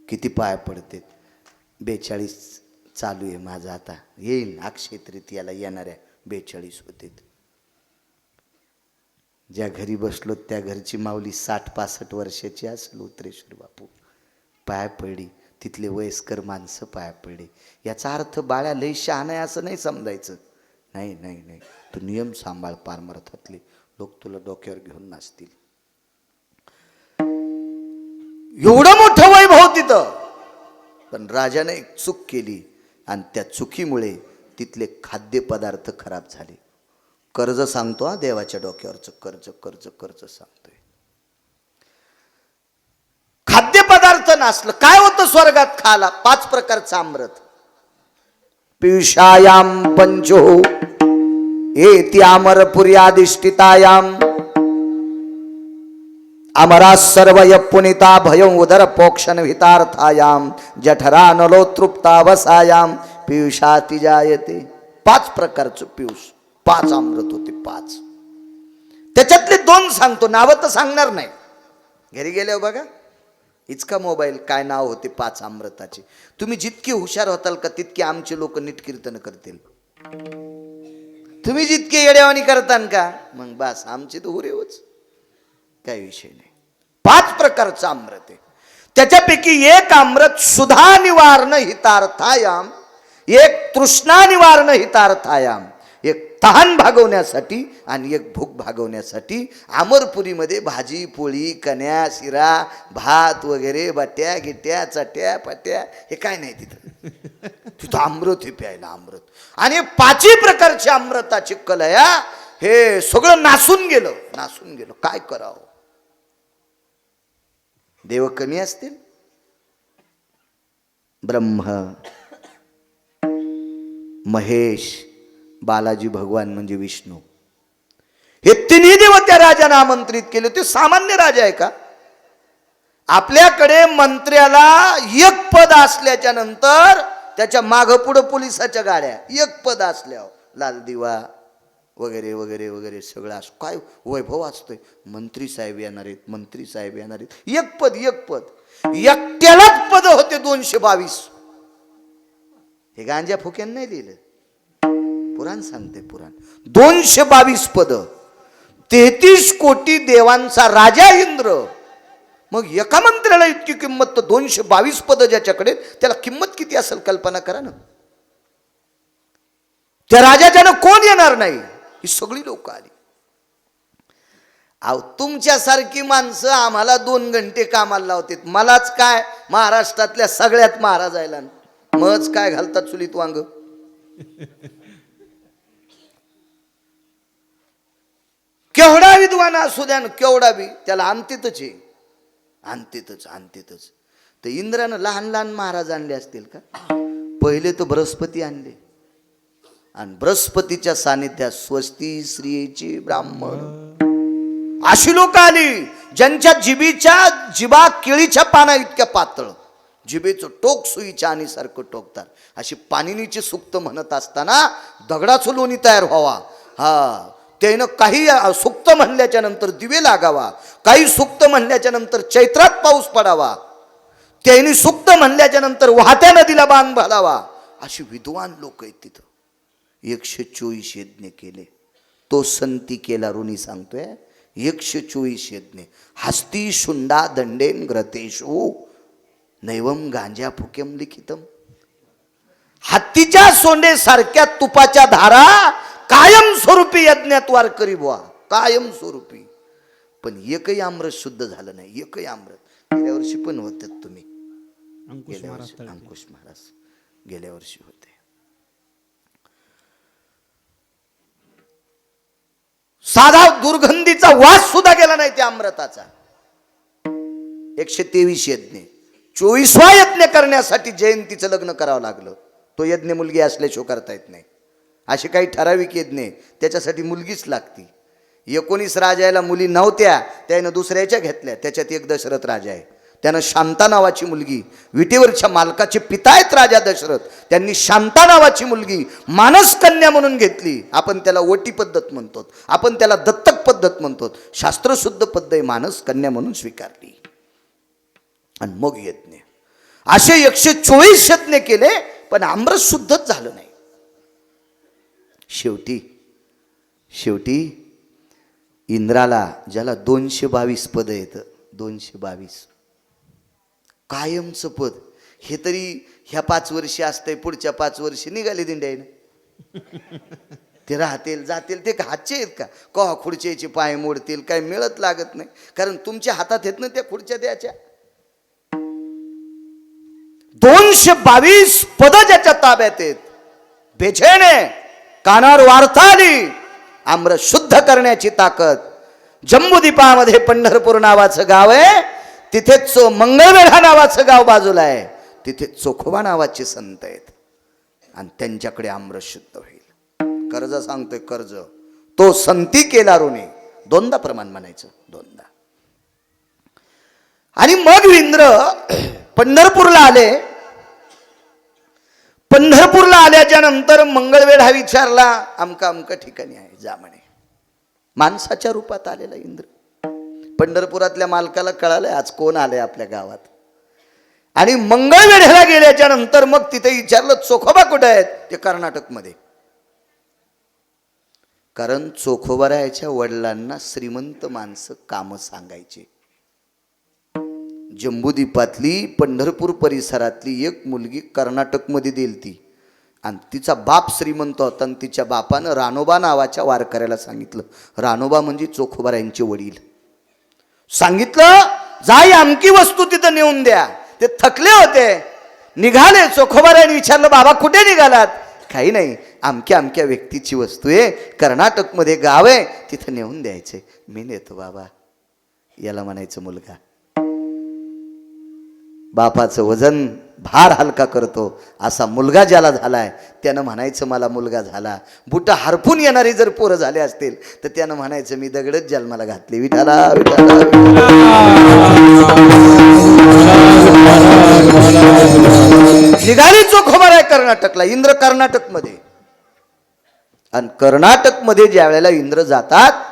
किती पाय पडते. 42 चालू आहे माझं, आता येईल अक्षय तृतीयाला येणाऱ्या 42 होते. ज्या घरी बसलो त्या घरची माऊली 60-65 वर्षाची असेल. उत्तरेश्वर बापू पाय पडली, तिथले वयस्कर माणसं पाय पडले. याचा अर्थ बाळ्या लई शहाण आहे असं नाही समजायचं. नाही नाही नाही, तू नियम सांभाळ. पारमार्थातले लोक तुला डोक्यावर घेऊन नाचतील. एवढं मोठं वैभव तिथं, पण राजाने एक चूक केली आणि त्या चुकीमुळे तिथले खाद्यपदार्थ खराब झाले. कर्ज सांगतो हा, देवाच्या डोक्यावरचं कर्ज कर्ज कर्ज सांगतोय. खाद्यपदार्थ नासलं. काय होतं स्वर्गात खाला? 5 प्रकारचं अमृत. पियुषायाम पंचो एति अमरपुर्याधिष्ठितायाम अमरा सर्वय पुनिता भयं उदर पोक्षण हितार्थायाम जठरा नलो तृप्तावसायाम पियुषाति जायते. 5 प्रकारचं पियुष, 5 अमृत होते. 5 त्याच्यातले 2 सांगतो, नावं तर सांगणार नाही. घरी गेल्यावर बघा इतका मोबाईल, काय नाव होते 5 अमृताचे. तुम्ही जितके हुशार होताल का तितके आमचे लोक नीट कीर्तन करतील. तुम्ही जितके येड्यावानी करतान का मग बस आमचे तर हुरेवच, काही विषय नाही. 5 प्रकारचं अमृत आहे. त्याच्यापैकी एक अमृत सुधा निवारण हितार्थायाम, एक तृष्णा निवारण हितार्थायाम, एक तहान भागवण्यासाठी आणि एक भूक भागवण्यासाठी. अमरपुरीमध्ये भाजी पोळी कन्या शिरा भात वगैरे बट्या गिट्या चट्या पट्या हे काय नाही तिथं. तिथं अमृत हे प्यायला अमृत. आणि 5 प्रकारचे अमृताची कलया, हे सगळं नासून गेलं, नासून गेलं. काय करावं? देव कमी असतील? ब्रह्म महेश बालाजी भगवान म्हणजे विष्णू, हे तिन्ही देव त्या राजाने आमंत्रित केले. ते सामान्य राजा आहे का? आपल्याकडे मंत्र्याला एक पद असल्याच्या नंतर त्याच्या माग पुढे पोलिसाच्या गाड्या, एक पद असल्यावर लाल दिवा वगैरे वगैरे वगैरे सगळं असं काय वैभव असतोय. मंत्री साहेब येणार आहेत, मंत्री साहेब येणार आहेत. एक पद, एक पद. एकट्यालाच पद होते 222. हे गांजा फुक्यान नाही लिहिलं, पुराण सांगते. पुराण 222 पद, 33 कोटी देवांचा राजा इंद्र. मग एका मंत्र्याला इतकी किंमत, तर 222 पद ज्याच्याकडे, त्याला किंमत किती असेल कल्पना करा ना. त्या राजाच्यानं कोण येणार नाही? ही सगळी लोक आली. अहो तुमच्यासारखी माणसं आम्हाला 2 घंटे कामाला लावतात. मलाच काय महाराष्ट्रातल्या सगळ्यात महाराजायला मज काय घालतात चुलीत वांग. केवढा विद्वान असू द्या, केवढा बी, त्याला आणतीतच आहे, आणतीतच आणतीतच. तर इंद्रानं लहान लहान महाराज आणले असतील का? पहिले तर बृहस्पती आणले, आणि बृहस्पतीच्या सानिध्यात स्वस्ती स्त्रियेची ब्राह्मण अशी लोक आली ज्यांच्या जिबा केळीच्या पाना इतक्या पातळ, जिबेचं टोक सुईच्या आणि सारखं टोकतात. अशी पाणिनीची सूक्त म्हणत असताना दगडाचं लोणी तयार व्हावा. हा, त्यानं काही सूक्त म्हणल्याच्या नंतर दिवे लागावा, काही सूक्त म्हणल्याच्या नंतर चैत्रात पाऊस पडावा, त्याने सूक्त म्हणल्याच्या नंतर वाहत्या नदीला बांध घालावा. अशी विद्वान लोक आहेत तिथं. 124 यज्ञ केले. तो संती केला ऋणी सांगतोय. 124 यज्ञ. हस्ती शुंडा दंडेन ग्रतेशु नैवम गांजा फुक्यम लिखितम. हत्तीच्या सोंडे सारख्या तुपाच्या धारा कायम स्वरूपी यज्ञात वार करी बुवा, कायम स्वरूपी. पण एकही अमृत शुद्ध झालं नाही, एकही अमृत. गेल्या वर्षी पण होतात तुम्ही, अंकुश महाराज गेल्या वर्षी होते. साधा दुर्गंधीचा वास सुद्धा गेला नाही त्या अमृताचा. 123 यज्ञ. 24वा यज्ञ करण्यासाठी जयंतीचं लग्न करावं लागलं. तो यज्ञ मुलगी असल्याशिवाय करता येत नाही. असे काही ठराविक यज्ञ, त्याच्यासाठी मुलगीच लागती. 19 राजाला मुली नव्हत्या, त्यानं दुसऱ्याच्या घेतल्या. त्याच्यात एक दशरथ राजा आहे, त्यानं शांता नावाची मुलगी, विटेवरच्या मालकाचे पिता आहेत राजा दशरथ, त्यांनी शांता नावाची मुलगी मानस कन्या म्हणून घेतली. आपण त्याला ओटी पद्धत म्हणतो, आपण त्याला दत्तक पद्धत म्हणतो. शास्त्रशुद्ध पद्धत मानस कन्या म्हणून स्वीकारली. आणि मग यज्ञ. असे 124 यज्ञ केले, पण आमरस शुद्धच झालं नाही. शेवटी इंद्राला, ज्याला 222 पद येतं, 222 कायमचं पद, हे तरी ह्या 5 वर्षी असतंय, पुढच्या 5 वर्षी निघाले दिंड्याने. ते राहतील जातील, ते हातचे आहेत का? कवा खुर्च्याचे पाय मोडतील, काय मिळत लागत नाही. कारण तुमच्या हातात येत ना त्या खुर्च्या द्याच्या. 222 पद ज्याच्या ताब्यात आहेत, बेछेने कानावर वार्ता आली, आमरस शुद्ध करण्याची ताकद. जम्बूद्वीपामध्ये पंढरपूर नावाचं गाव आहे, तिथेच मंगळवेढा नावाचं गाव बाजूला आहे, तिथे चोखोबा नावाचे संत आहेत, आणि त्यांच्याकडे आमरस शुद्ध होईल. कर्ज सांगतोय, कर्ज तो संती केला ऋणी, 2दा प्रमाण म्हणायचं, 2दा. आणि मग इंद्र पंढरपूरला आले. पंढरपूरला आल्याच्या नंतर मंगळवेढा विचारला, अमका ठिकाणी आहे, जा म्हणे. माणसाच्या रूपात आलेला इंद्र. पंढरपुरातल्या मालकाला कळालंय आज कोण आलंय आपल्या गावात. आणि मंगळवेढ्याला गेल्याच्या नंतर मग तिथे विचारलं, चोखोबा कुठे आहेत? ते कर्नाटकमध्ये. कारण चोखोबारायाच्या वडिलांना श्रीमंत माणसं कामं सांगायचे. जम्बूद्वीपातली पंढरपूर परिसरातली एक मुलगी कर्नाटकमध्ये दिलती, आणि तिचा बाप श्रीमंत होता, आणि तिच्या बापानं रानोबा नावाच्या वारकऱ्याला सांगितलं, रानोबा म्हणजे चोखोबारायांचे वडील, सांगितलं जाई अमकी वस्तू तिथं नेऊन द्या. ते थकले होते, निघाले. चोखोबारायांनी विचारलं, बाबा कुठे निघालात? काही नाही, अमक्या व्यक्तीची वस्तू आहे, कर्नाटकमध्ये गाव आहे, तिथं नेऊन द्यायचे. मी नेतो बाबा. याला म्हणायचं मुलगा. बापाचं वजन भार हलका करतो असा मुलगा ज्याला झालाय, त्यानं म्हणायचं मला मुलगा झाला. बुटा हरपून येणारे जर पोरं झाले असतील तर त्यानं म्हणायचं मी दगडच जन्माला घातले. विठाला विठाला. निघाली चोखोबार आहे कर्नाटकला. इंद्र कर्नाटकमध्ये. आणि कर्नाटकमध्ये ज्या वेळेला इंद्र जातात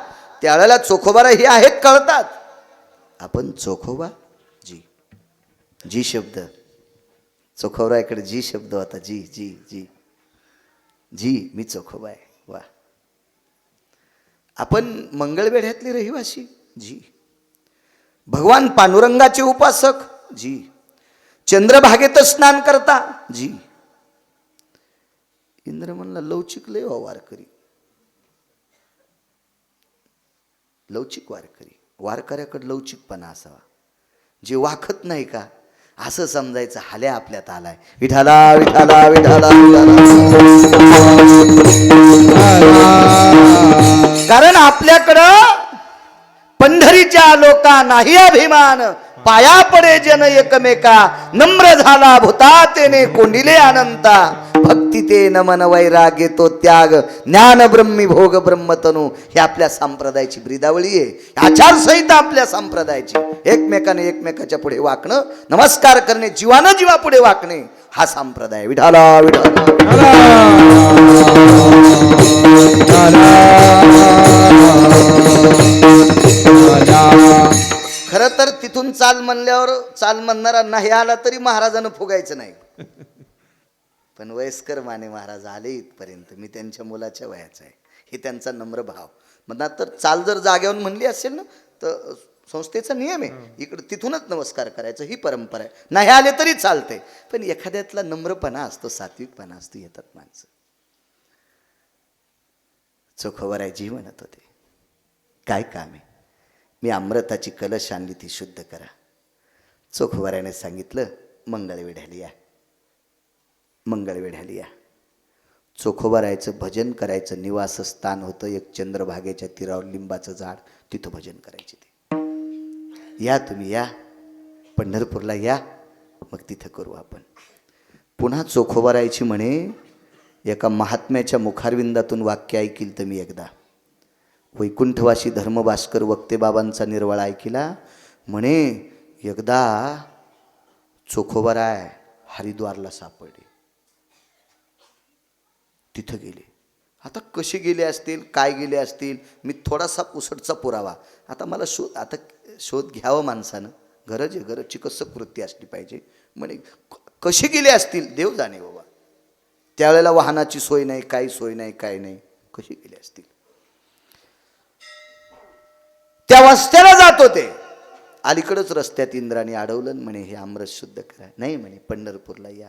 त्यावेळेला चोखोबारा हे आहेत कळतात. आपण चोखोबा जी शब्द, चोखोबाराकडे जी शब्द होता, जी जी जी जी मी चोखोबा आहे. वा. आपण मंगळवेढ्यातले रहिवासी जी, भगवान पांडुरंगाचे उपासक जी, चंद्रभागेत स्नान करता जी. इंद्र म्हणला लवचिक लय वारकरी, लवचिक वारकरी. वारकऱ्याकडे लवचिकपणा असावा. जे वाखत नाही का असं समजायचं, हाल्या आपल्यात आलाय. विठाला विठाला विठाला कारण आपल्याकडं पंढरीच्या लोका नाही अभिमान, पाया पडे जन एकमेका, नम्र झाला भूतातेने कोंडिले अनंता, भक्ती ते नमन वैराग्य तो त्याग, ज्ञान ब्रह्मी भोग ब्रह्मतनु. हे आपल्या संप्रदायाची ब्रीदावळी आहे, आचारसंहिता आपल्या संप्रदायाची. एकमेकाने एकमेकाच्या पुढे वाकणं, नमस्कार करणे, जीवानं जीवा पुढे वाकणे, हा संप्रदाय. विठाला विठाला. खरं तर तिथून चाल म्हणल्यावर चाल म्हणणारा नाही आला तरी महाराजांना फुगायचं नाही. पण वयस्कर माने महाराज आले इथपर्यंत, मी त्यांच्या मुलाच्या वयाचा आहे, हे त्यांचा नम्र भाव. म्हणा तर चाल जर जाग्यावर म्हणली असेल ना तर संस्थेचा नियम आहे, इकडं तिथूनच नमस्कार करायचं, ही परंपरा आहे. नाही आले तरी चालते, पण एखाद्यातला नम्रपणा असतो, सात्विकपणा असतो, येतात माणसं. चोखोबारायजी म्हणत होते, काय काम आहे? मी अमृताची कलश आणली, ती शुद्ध करा. चोखोबाराने सांगितलं मंगळवेढ्याला या, मंगळवेढ्याला या. चोखोबारायचं भजन करायचं निवासस्थान होतं एक चंद्रभागेच्या तीरावर लिंबाचं झाड, तिथं भजन करायचे. ते या, तुम्ही या पंढरपूरला या, मग तिथं करू आपण. पुन्हा चोखोबारायची म्हणे, एका महात्म्याच्या मुखारविंदातून वाक्य ऐकील तर मी एकदा. वैकुंठवासी धर्मभास्कर वक्ते बाबांचा निर्वाळा ऐकिला. म्हणे एकदा चोखोबाराय हरिद्वारला सापडले, तिथं गेले. आता कसे गेले असतील, काय गेले असतील, मी थोडासा पुसटचा पुरावा आता मला आता शोध घ्यावं माणसानं, गरज आहे, गरज चिकित्सक वृत्ती असली पाहिजे. म्हणे कशी गेले असतील देव जाणे बाबा. त्यावेळेला वाहनाची सोय नाही, काही सोय नाही, काय नाही, कशी गेले असतील. त्या वस्त्याला जात होते, अलीकडच रस्त्यात इंद्राने अडवलं. म्हणे हे आमरस शुद्ध करा. नाही म्हणे पंढरपूरला या.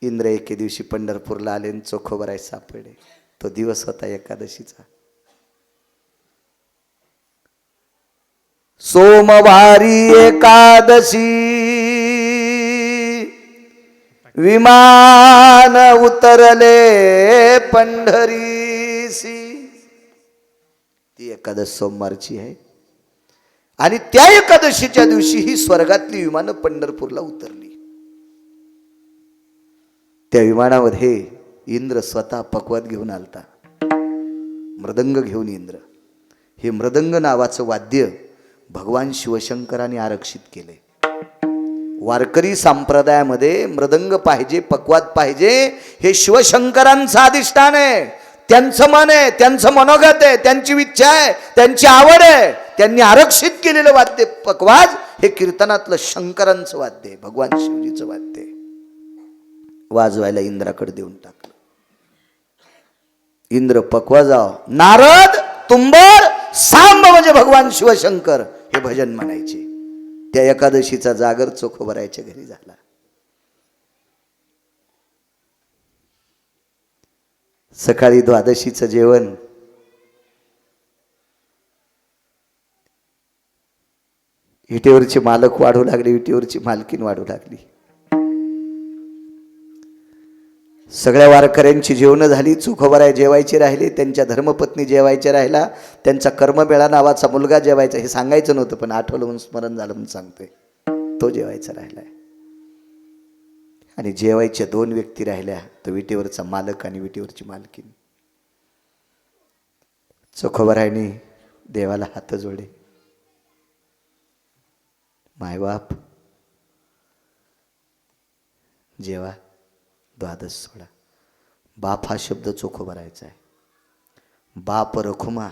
इंद्र एके दिवशी पंढरपूरला आले आणि चोखोबराय सापडे. तो दिवस होता एकादशीचा. सोमवारी एकादशी विमान उतरले पंढरीसी. ती एकादश सोमवारची आहे. आणि त्या एकादशीच्या दिवशी ही स्वर्गातली विमानं पंढरपूरला उतरली. त्या विमानामध्ये इंद्र स्वतः पक्वाद घेऊन आलता, मृदंग घेऊन. इंद्र हे मृदंग नावाचं वाद्य भगवान शिवशंकराने आरक्षित केले. वारकरी संप्रदायामध्ये मृदंग पाहिजे, पक्वाद पाहिजे, हे शिवशंकरांचं अधिष्ठान आहे. त्यांचं मन आहे, त्यांचं मनोगत आहे, त्यांची इच्छा आहे, त्यांची आवड आहे. त्यांनी आरक्षित केलेलं वाद्य पक्वाद हे कीर्तनातलं शंकरांचं वाद्य आहे, भगवान शिवजीचं वाद्य आहे. वाजवायला इंद्राकडे देऊन टाकलं. इंद्र पक्वाजाव, नारद तुंबर सांब म्हणजे भगवान शिवशंकर हे भजन म्हणायचे. त्या एकादशीचा जागर चोखोबरायच्या घरी झाला. सकाळी द्वादशीचं जेवण विटेवरची मालक वाढू लागली, विटेवरची मालकीन वाढू लागली. सगळ्या वारकऱ्यांची जेवणं झाली. चोखोबराय जेवायचे राहिले, त्यांच्या धर्मपत्नी जेवायच्या राहिला, त्यांचा कर्ममेळा नावाचा मुलगा जेवायचा. हे सांगायचं नव्हतं पण आठवलं म्हणून स्मरण झालं म्हणून सांगतोय. तो जेवायचा राहिलाय. आणि जेवायच्या दोन व्यक्ती राहिल्या, तो विटेवरचा मालक आणि विटेवरची मालकीन. चोखोबरायने देवाला हात जोडे, मायबाप जेवा, द्वादश सोडा. बाप हा शब्द चोखोबरायचा आहे. बाप रखुमा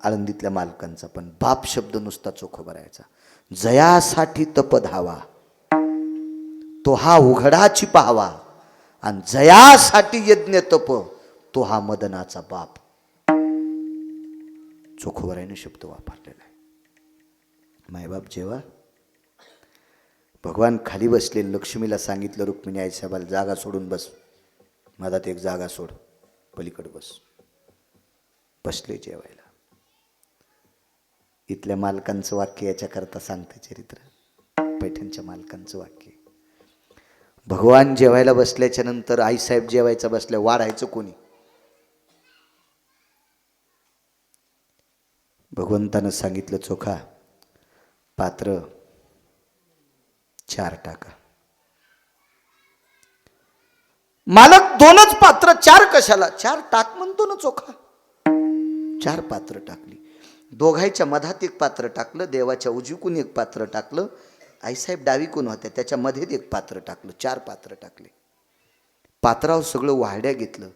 आळंदीतल्या मालकांचा, पण बाप शब्द नुसता चोखोबरायचा. जयासाठी तप धावा, तो हा उघडाची पाहावा, आणि जयासाठी यज्ञ तप, तो हा मदनाचा बाप. चोखोबरायने शब्द वापरलेला आहे. मायबाप जेवा. भगवान खाली बसले. लक्ष्मीला सांगितलं, रुक्मिणी आई साहेबाला जागा सोडून बस, मधात एक जागा सोड, पलीकडे बस. बसले जेवायला. इथल्या मालकांचं वाक्य याच्याकरता सांगते चरित्र, पैठणच्या मालकांचं वाक्य. भगवान जेवायला बसल्याच्या नंतर आईसाहेब जेवायचं बसल्या, वाढायचं कोणी? भगवंतानं सांगितलं, चोखा पात्र 4 टाका. मालक 2च पात्र, 4 कशाला? 4 टाक म्हणतो ना चोखा. 4 पात्र टाकली. दोघांच्या मधात एक पात्र टाकलं, देवाच्या उजवीकून एक पात्र टाकलं, आईसाहेब डावीकून होत्या त्याच्या मध्ये एक पात्र टाकलं. 4 पात्र टाकले. पात्रावर सगळं वाहड्या घेतलं.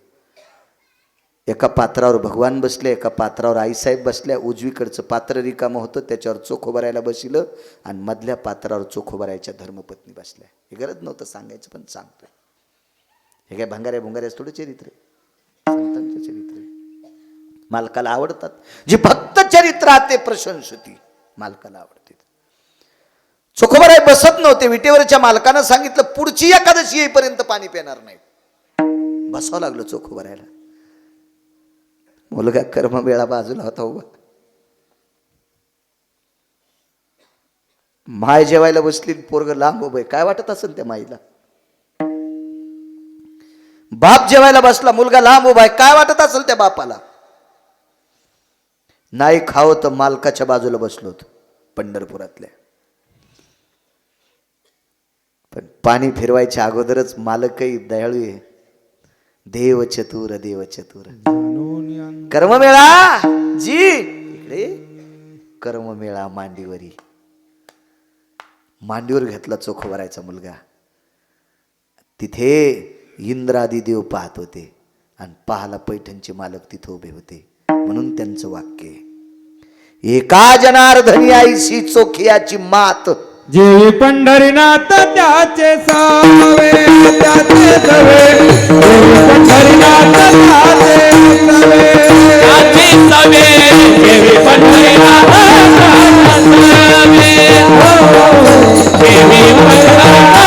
एका पात्रावर भगवान बसले, एका पात्रावर आईसाहेब बसल्या. उजवीकडचं पात्र रिकामं होतं, त्याच्यावर चोखोबरायला बसिलं, आणि मधल्या पात्रावर चोखोबरायच्या धर्मपत्नी बसल्या. हे गरज नव्हतं सांगायचं, पण सांगतोय. हे काय भंगाऱ्या भुंगाऱ्याच थोडं चरित्र आहे, संतांचं चरित्र आहे. मालकाला आवडतात जी भक्त चरित्राते प्रशंसती, मालकाला आवडते. चोखोबराय बसत नव्हते. विटेवरच्या मालकानं सांगितलं, पुढची एकादशी येईपर्यंत पाणी पिणार नाही. बसावं लागलं चोखोबरायला. मुलगा कर्मवेळा बाजूला होता उभा. माय जेवायला बसली, पोरग लांब उभं. काय वाटत असेल त्या माईला? बाप जेवायला बसला, मुलगा लांब उभा आहे. काय वाटत असेल त्या बापाला? नाही खावं तर मालकाच्या बाजूला बसलो होतो पंढरपुरातल्या. पण पाणी फिरवायच्या अगोदरच मालकही दयाळू आहे. देव चतुर, देव चतुर. कर्ममेळा जी इकडे, कर्ममेळा मांडीवरी. मांडीवर घेतला चोखोबरायचा मुलगा. तिथे इंद्रादी देव पाहत होते, आणि पाहाला पैठणचे मालक तिथे उभे होते. म्हणून त्यांचं वाक्य, एका जनार्दनी आईशी चोखियाची मात, जेवी पंढरीनाथ त्याचे सावे त्याचे सवे, जेवी पंढरीनाथ त्याचे सवे त्याचे सवे, जेवी पंढरीनाथ त्याचे सवे, जेवी पंढरीनाथ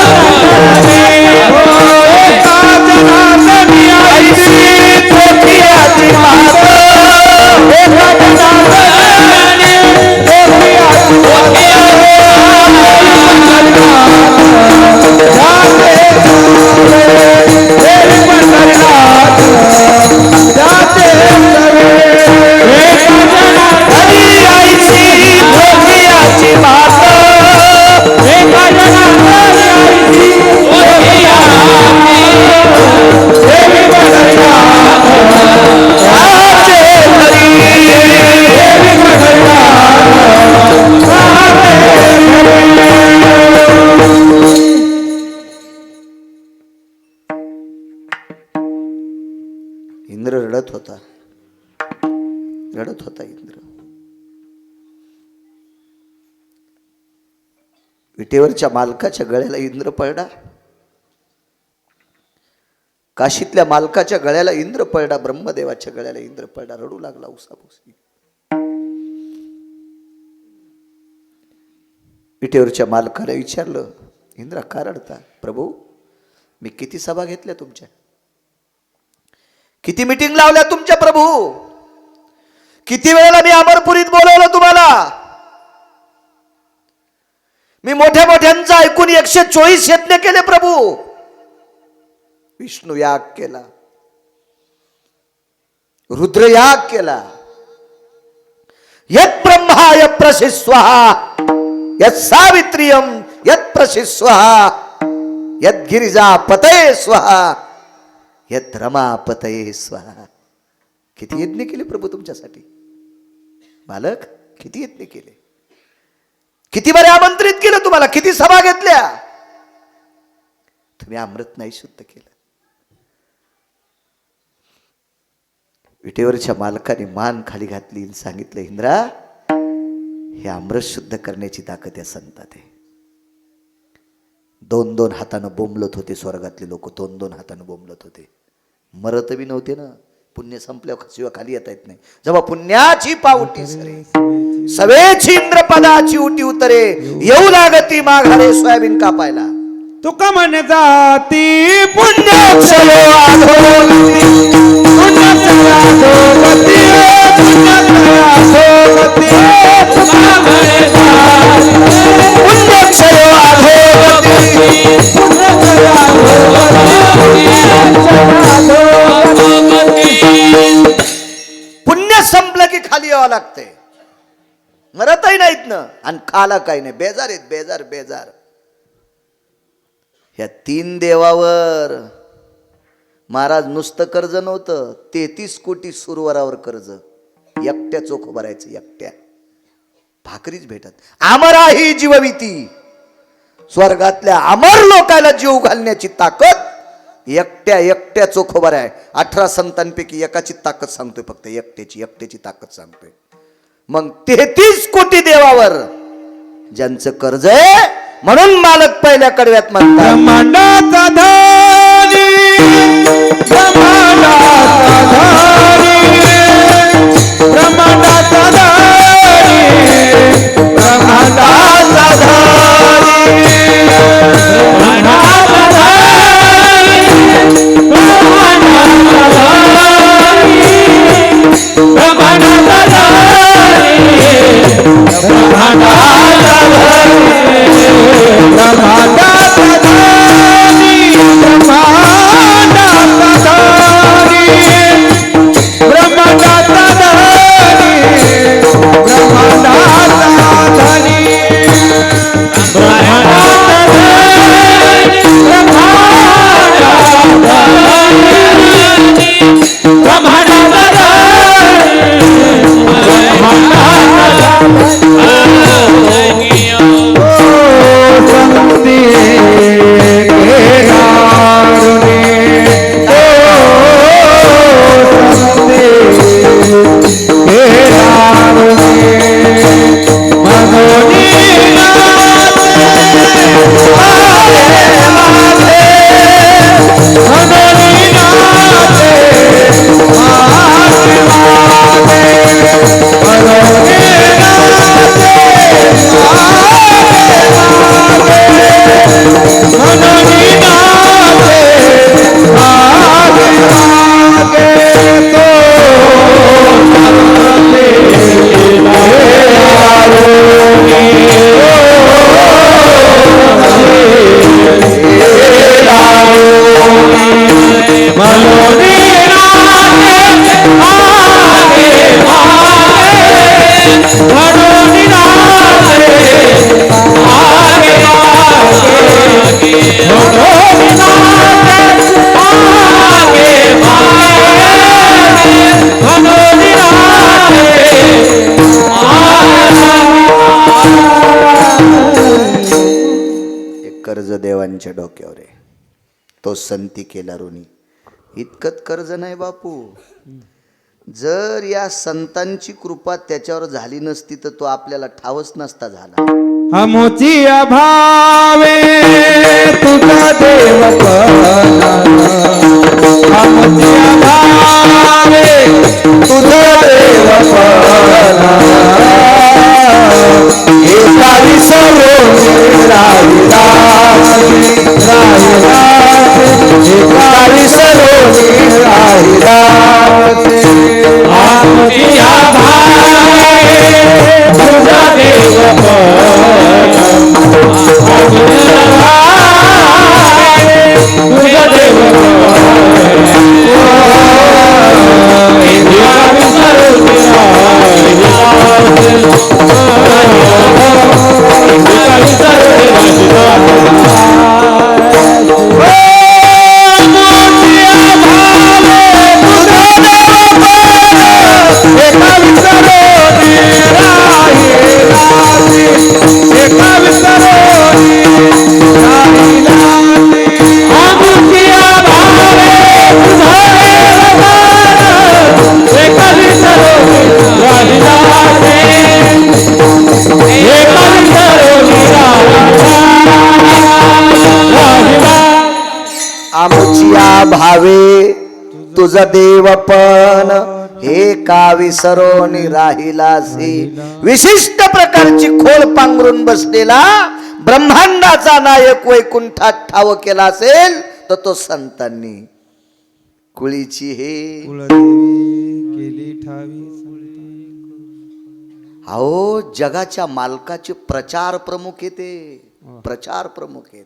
एका जनार्दनी आईची चोखियाची मात, एका जनार्दनी चोखियाची इंद्र रडत होता, रडत होता इंद्र. विटेवरच्या मालकाच्या गळ्याला इंद्र पडला, काशीतल्या मालकाच्या गळ्याला इंद्र पडला, ब्रह्मदेवाच्या गळ्याला इंद्र पडला. रडू लागला उसापुसी. विटेवरच्या मालकाला विचारलं, इंद्रा का रडता? प्रभू, मी किती सभा घेतल्या तुमच्या, किती मीटिंग लावल्या तुमच्या प्रभू, किती वेळेला मी अमरपुरीत बोलवलं तुम्हाला, मी मोठ्या मोठ्यांचं ऐकून 124 यज्ञ केले प्रभू, विष्णू याग केला, रुद्र याग केला, यत् ब्रह्मा यत् प्रसिद्ध स्वाहा, यत् सावित्रियम यत् प्रसिद्ध स्वाहा, यत् गिरिजा पतये स्वाहा, यत् रमापतये स्वाहा. किती यज्ञ केले प्रभू तुमच्यासाठी मालक, किती यज्ञ केले, किती बरे आमंत्रित केलं तुम्हाला, किती सभा घेतल्या, तुम्ही अमृत नाही शुद्ध केलं. विटेवरच्या मालकाने मान खाली घातली, सांगितलं, इंद्रा, हे अमृत शुद्ध करण्याची ताकद या संतात आहे. 2-2 हातानं बोंबलत होते स्वर्गातले लोक, 2-2 हातानं बोंबलत होते. मरत बी नव्हते ना, पुण्य संपल्यावर शिवाय खाली येता येत नाही. जेव्हा पुण्याची पावटी सरे, सवेची इंद्रपदाची उटी उतरे, येऊ लागती माघारे सोयाबीन कापायला. तुका म्हण जाती पुण्य चलो अधोगती, पुण्य अधोगती, पुण्य अधोगती, तुका म्हण जाती पुण्य चलो अधोगती, पुण्य संपलं की खाली यावं लागतंय. मरतही नाहीत ना, आणि खाला काही नाही. बेजार आहेत, बेजार बेजार. ह्या 3 देवावर महाराज नुसतं कर्ज नव्हतं, 33 कोटी सुरवरावर कर्ज. एकट्या चोख भरायचं, एकट्या भाकरीच भेटत. अमराही जीवविती, स्वर्गातल्या अमर लोकाला जीव घालण्याची ताकद एकट्या चोखोबर आहे. 18 संतांपैकी एकाची ताकद सांगतोय, फक्त एकट्याची ताकद सांगतोय. मग 33 कोटी देवावर ज्यांचं कर्ज आहे, म्हणून मालक पहिल्या कडव्यात म्हणतात, ब्रह्मांडाचा धारी, ब्रह्मांडाचा धारी, ब्रह्मांडाचा धारी, ब्रह्मांडाचा धारी, ब्रह्मांडाचा धारी, ब्रह्मांडाचा धारी, ब्रह्मांडाचा धारी, ब्रह्मांडाचा धारी, ब्रह्मांडाचा धारी, कर्ज देवांच्या डोक्यावर आहे. तो संती केला ऋणी. इतकंच कर्ज नाही बापू. जर या संतांची कृपा त्याच्यावर झाली नसती तर तो आपल्याला ठावच नसता झाला. हा मोची भावे तुझा देव हा मोची भावे तुझा देव एका विसरो राहिला एका विसरो राहिला हा मोची भावे तुझा देव तुझा देव आमच्या भावे तुझा देवपण हे का विसरून राहिलासी. विशिष्ट प्रकारची खोल पांघरून बसलेला ब्रह्मांडाचा नायक वैकुंठात ठाव केला असेल तर तो संतांनी. कुळीची हे केली ठावी अहो जगाच्या मालकाचे प्रचार प्रमुख येते. प्रचार प्रमुख आहेत.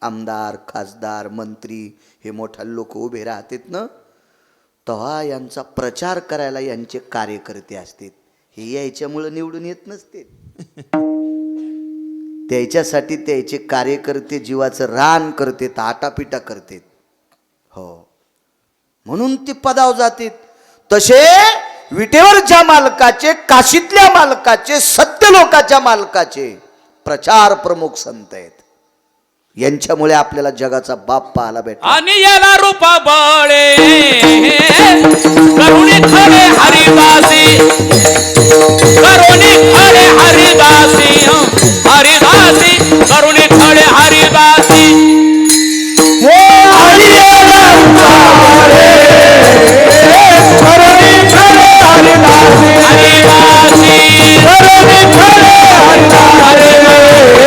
आमदार खासदार मंत्री हे मोठा लोक उभे राहतात ना तेव्हा यांचा प्रचार करायला यांचे कार्यकर्ते असतात. हे याच्यामुळं निवडून येत नसते. त्याच्यासाठी त्याचे कार्यकर्ते जीवाचं रान करतात आटापिटा करतात. हो म्हणून ते पदावर जातात. तसे विटेवरच्या मालकाचे काशीतल्या मालकाचे सत्यलोकाच्या मालकाचे प्रचार प्रमुख संत आहेत. यांच्यामुळे आपल्याला जगाचा बाप पाहायला भेटतो. आणि याला रूपा बळे करुणी खरे हरिदासी करुणी खरे हरिदासी हरिदासी करुणी खरे हरिदासी हे हरियाला करुणी खरे हरिदासी हरिदासी करुणी खरे हरिदासी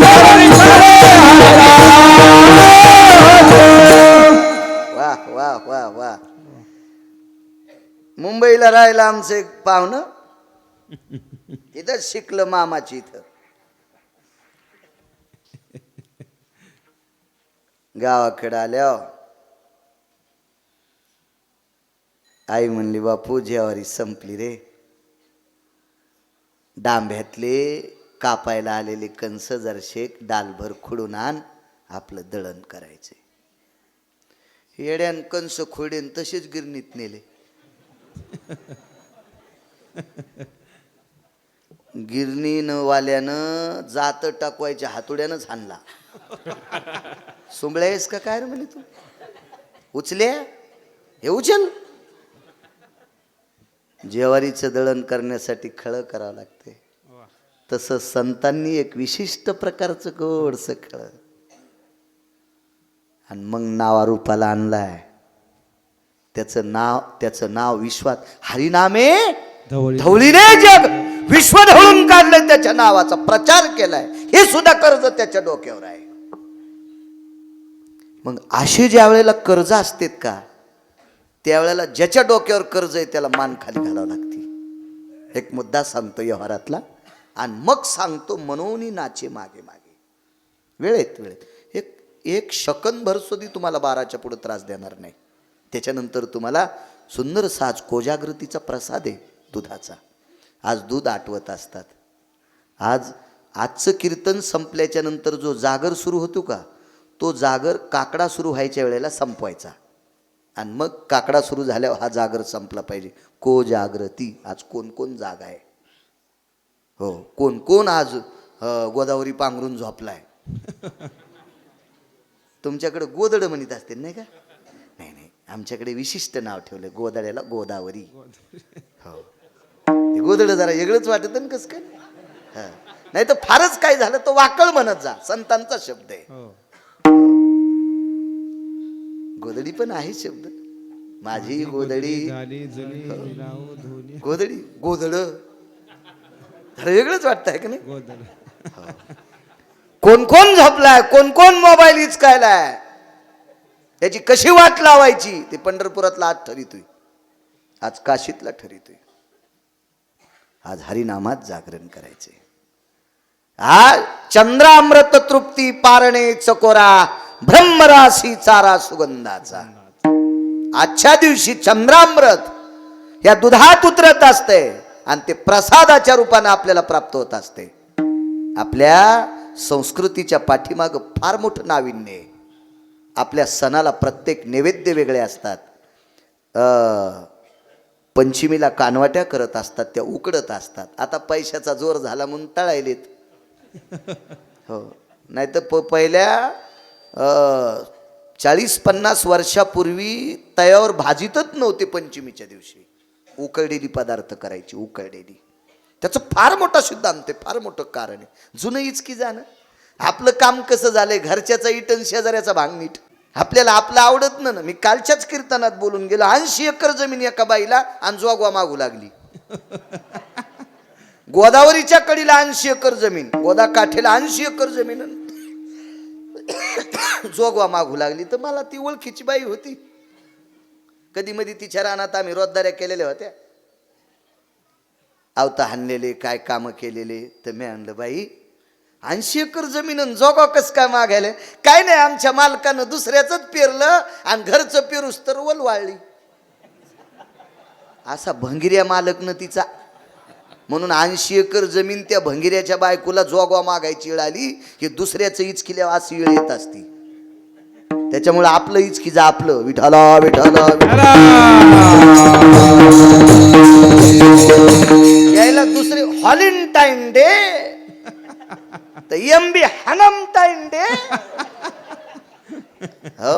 करुणी खरे वाह वाह वाह वाह. मुंबईला राहिला आमचं एक पाहुणं तिथंच शिकलं मामाची इथं. गावाकडे आल्या आई म्हणली बापू जेवारी संपली रे. डांब्यातले कापायला आलेले कंस जरशेक डालभर खुडून आण आपलं दळण करायचे. येड्यान कंस खोडेन तसेच गिरणीत नेले. गिरणीवाल्यानं जात टाकवायच्या हातोड्यानंच हाणला. सुंबळ्यास का काय रे म्हणे तू उचल्या हे उचल. जेवारीचं दळण करण्यासाठी खळं करावं लागते. तसं संतांनी एक विशिष्ट प्रकारचं गोडसं खळं आणि मग नावारूपाला आणलाय. त्याचं नाव विश्वात हरिनामे धवळीने जग विश्व ढवळून काढलंय. त्याच्या नावाचा प्रचार केलाय. हे सुद्धा कर्ज त्याच्या डोक्यावर आहे. मग असे ज्या वेळेला कर्ज असतात का त्यावेळेला ज्याच्या डोक्यावर कर्ज आहे त्याला मान खाली घालावं लागते. एक मुद्दा सांगतो व्यवहारातला आणि मग सांगतो मनोनी नाचे मागे मागे. वेळेत एक शकनभर सुद्धा तुम्हाला 12च्या पुढे त्रास देणार नाही. त्याच्यानंतर तुम्हाला सुंदर साज कोजागृतीचा प्रसाद आहे दुधाचा. आज दूध आठवत असतात. आजचं कीर्तन संपल्याच्या नंतर जो जागर सुरू होतो का तो जागर काकडा सुरू व्हायच्या वेळेला संपवायचा आणि मग काकडा सुरू झाल्यावर हा जागर संपला पाहिजे. कोजागृती. आज कोण कोण जागा आहे. हो कोण कोण आज गोदावरी पांघरून झोपलाय. तुमच्याकडे गोदड म्हणत असतील नाही का? नाही नाही, आमच्याकडे विशिष्ट नाव ठेवलं गोदड्याला, गोदावरी. हो, ते गोदड जरा वेगळंच वाटत ना कस काय. हा, नाही तर फारच काय झालं तो वाकळ म्हणत जा, संतांचा शब्द आहे. हो. गोदडी पण आहे शब्द. माझी गोदडी झाली जुनी राहू धुनी गोदडी, गोदड जरा वेगळंच वाटतंय का नाही? गोदर. कोण कोण झोपलाय, कोण कोण मोबाईल हिचकायलाय, त्याची कशी वाट लावायची ते पंढरपुरातला आज ठरितोय, आज काशीतला ठरितोय. आज हरिनामात जागरण करायचे. आज चंद्रामृत तृप्ती पारणे चकोरा, ब्रह्मराशी चारा सुगंधाचा. आजच्या दिवशी चंद्रामृत या दुधात उतरत असते आणि ते प्रसादाच्या रूपाने आपल्याला प्राप्त होत असते. आपल्या संस्कृतीच्या पाठीमाग फार मोठं नाविन्य आहे. आपल्या सणाला प्रत्येक नैवेद्य वेगळे असतात. पंचमीला कानवाट्या करत असतात, त्या उकडत असतात. आता पैशाचा जोर झाला म्हणून तळायलेत. हो, नाही तर पहिल्या 40-50 वर्षापूर्वी तयावर भाजीतच नव्हते. पंचमीच्या दिवशी उकळलेली पदार्थ करायची, उकळलेली. त्याचं फार मोठा सिद्धांत आहे, फार मोठं कारण आहे. जुनं इचकी जाणं. आपलं काम कसं झालंय, घरच्याचा इटन शेजाऱ्याचा भांग नीट. आपल्याला आपलं आवडत ना. मी कालच्याच कीर्तनात बोलून गेलो, 80 एकर जमीन एका बाईला आणि जोगवा मागू लागली. गोदावरीच्या कडीला 80 एकर जमीन, गोदा काठेला 80 एकर जमीन, जोगवा मागू लागली. तर मला ती ओळखीची बाई होती. कधी मधी तिच्या रानात आम्ही रोजदाऱ्या केलेल्या होत्या, आवता हाणलेले, काय कामं केलेले. तर मी आणलं, बाई 80 एकर जमीन जोगा कस काय मागायला? काय नाही, आमच्या मालकानं दुसऱ्याच पेरलं आणि घरचं पेरूस तर वल वाळली. असा भंगिऱ्या मालकनं तिचा. म्हणून 80 एकर जमीन त्या भंगिऱ्याच्या बायकोला जोगवा मागायची वेळ आली की दुसऱ्याचं इचकिल्या अशी वेळ येत असती. त्याच्यामुळे आपलं इचकीजा आपलं. विठाला विठाला यायला दुसरे व्हॅलेंटाईन डे तर एमबी हनमटाईन डे. हो,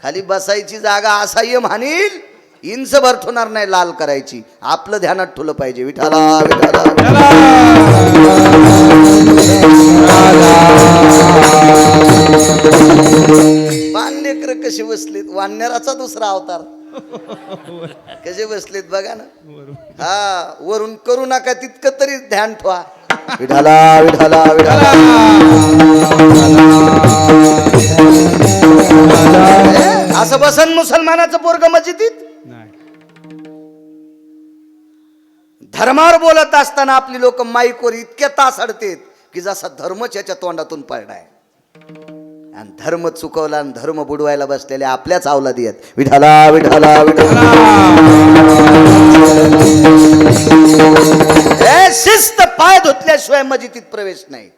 खाली बसायची जागा असा यम हानील, इंच भर ठेवणार नाही लाल करायची. आपलं ध्यानात ठेवलं पाहिजे. विठाला विठाला लेकर कसे बसलेत, वानराचा दुसरा अवतार कसे बसलेत बघा ना. हा, वरून करू नका तितकं तरी ध्यान ठेवा. विठाला विठाला विठाला. असं बसन मुसलमानाचं पोरग मस्जिदीत. धर्मावर बोलत असताना आपली लोक माईकवर इतके तास अडतेत की जसा धर्मच याच्या तोंडातून पडलाय. आणि धर्म चुकवला आणि धर्म बुडवायला बसलेले आपल्याच अवलादी आहेत. विठाला विठाला विठाला. शिस्त पाय धुतल्याशिवाय मस्जिदीत प्रवेश नाही.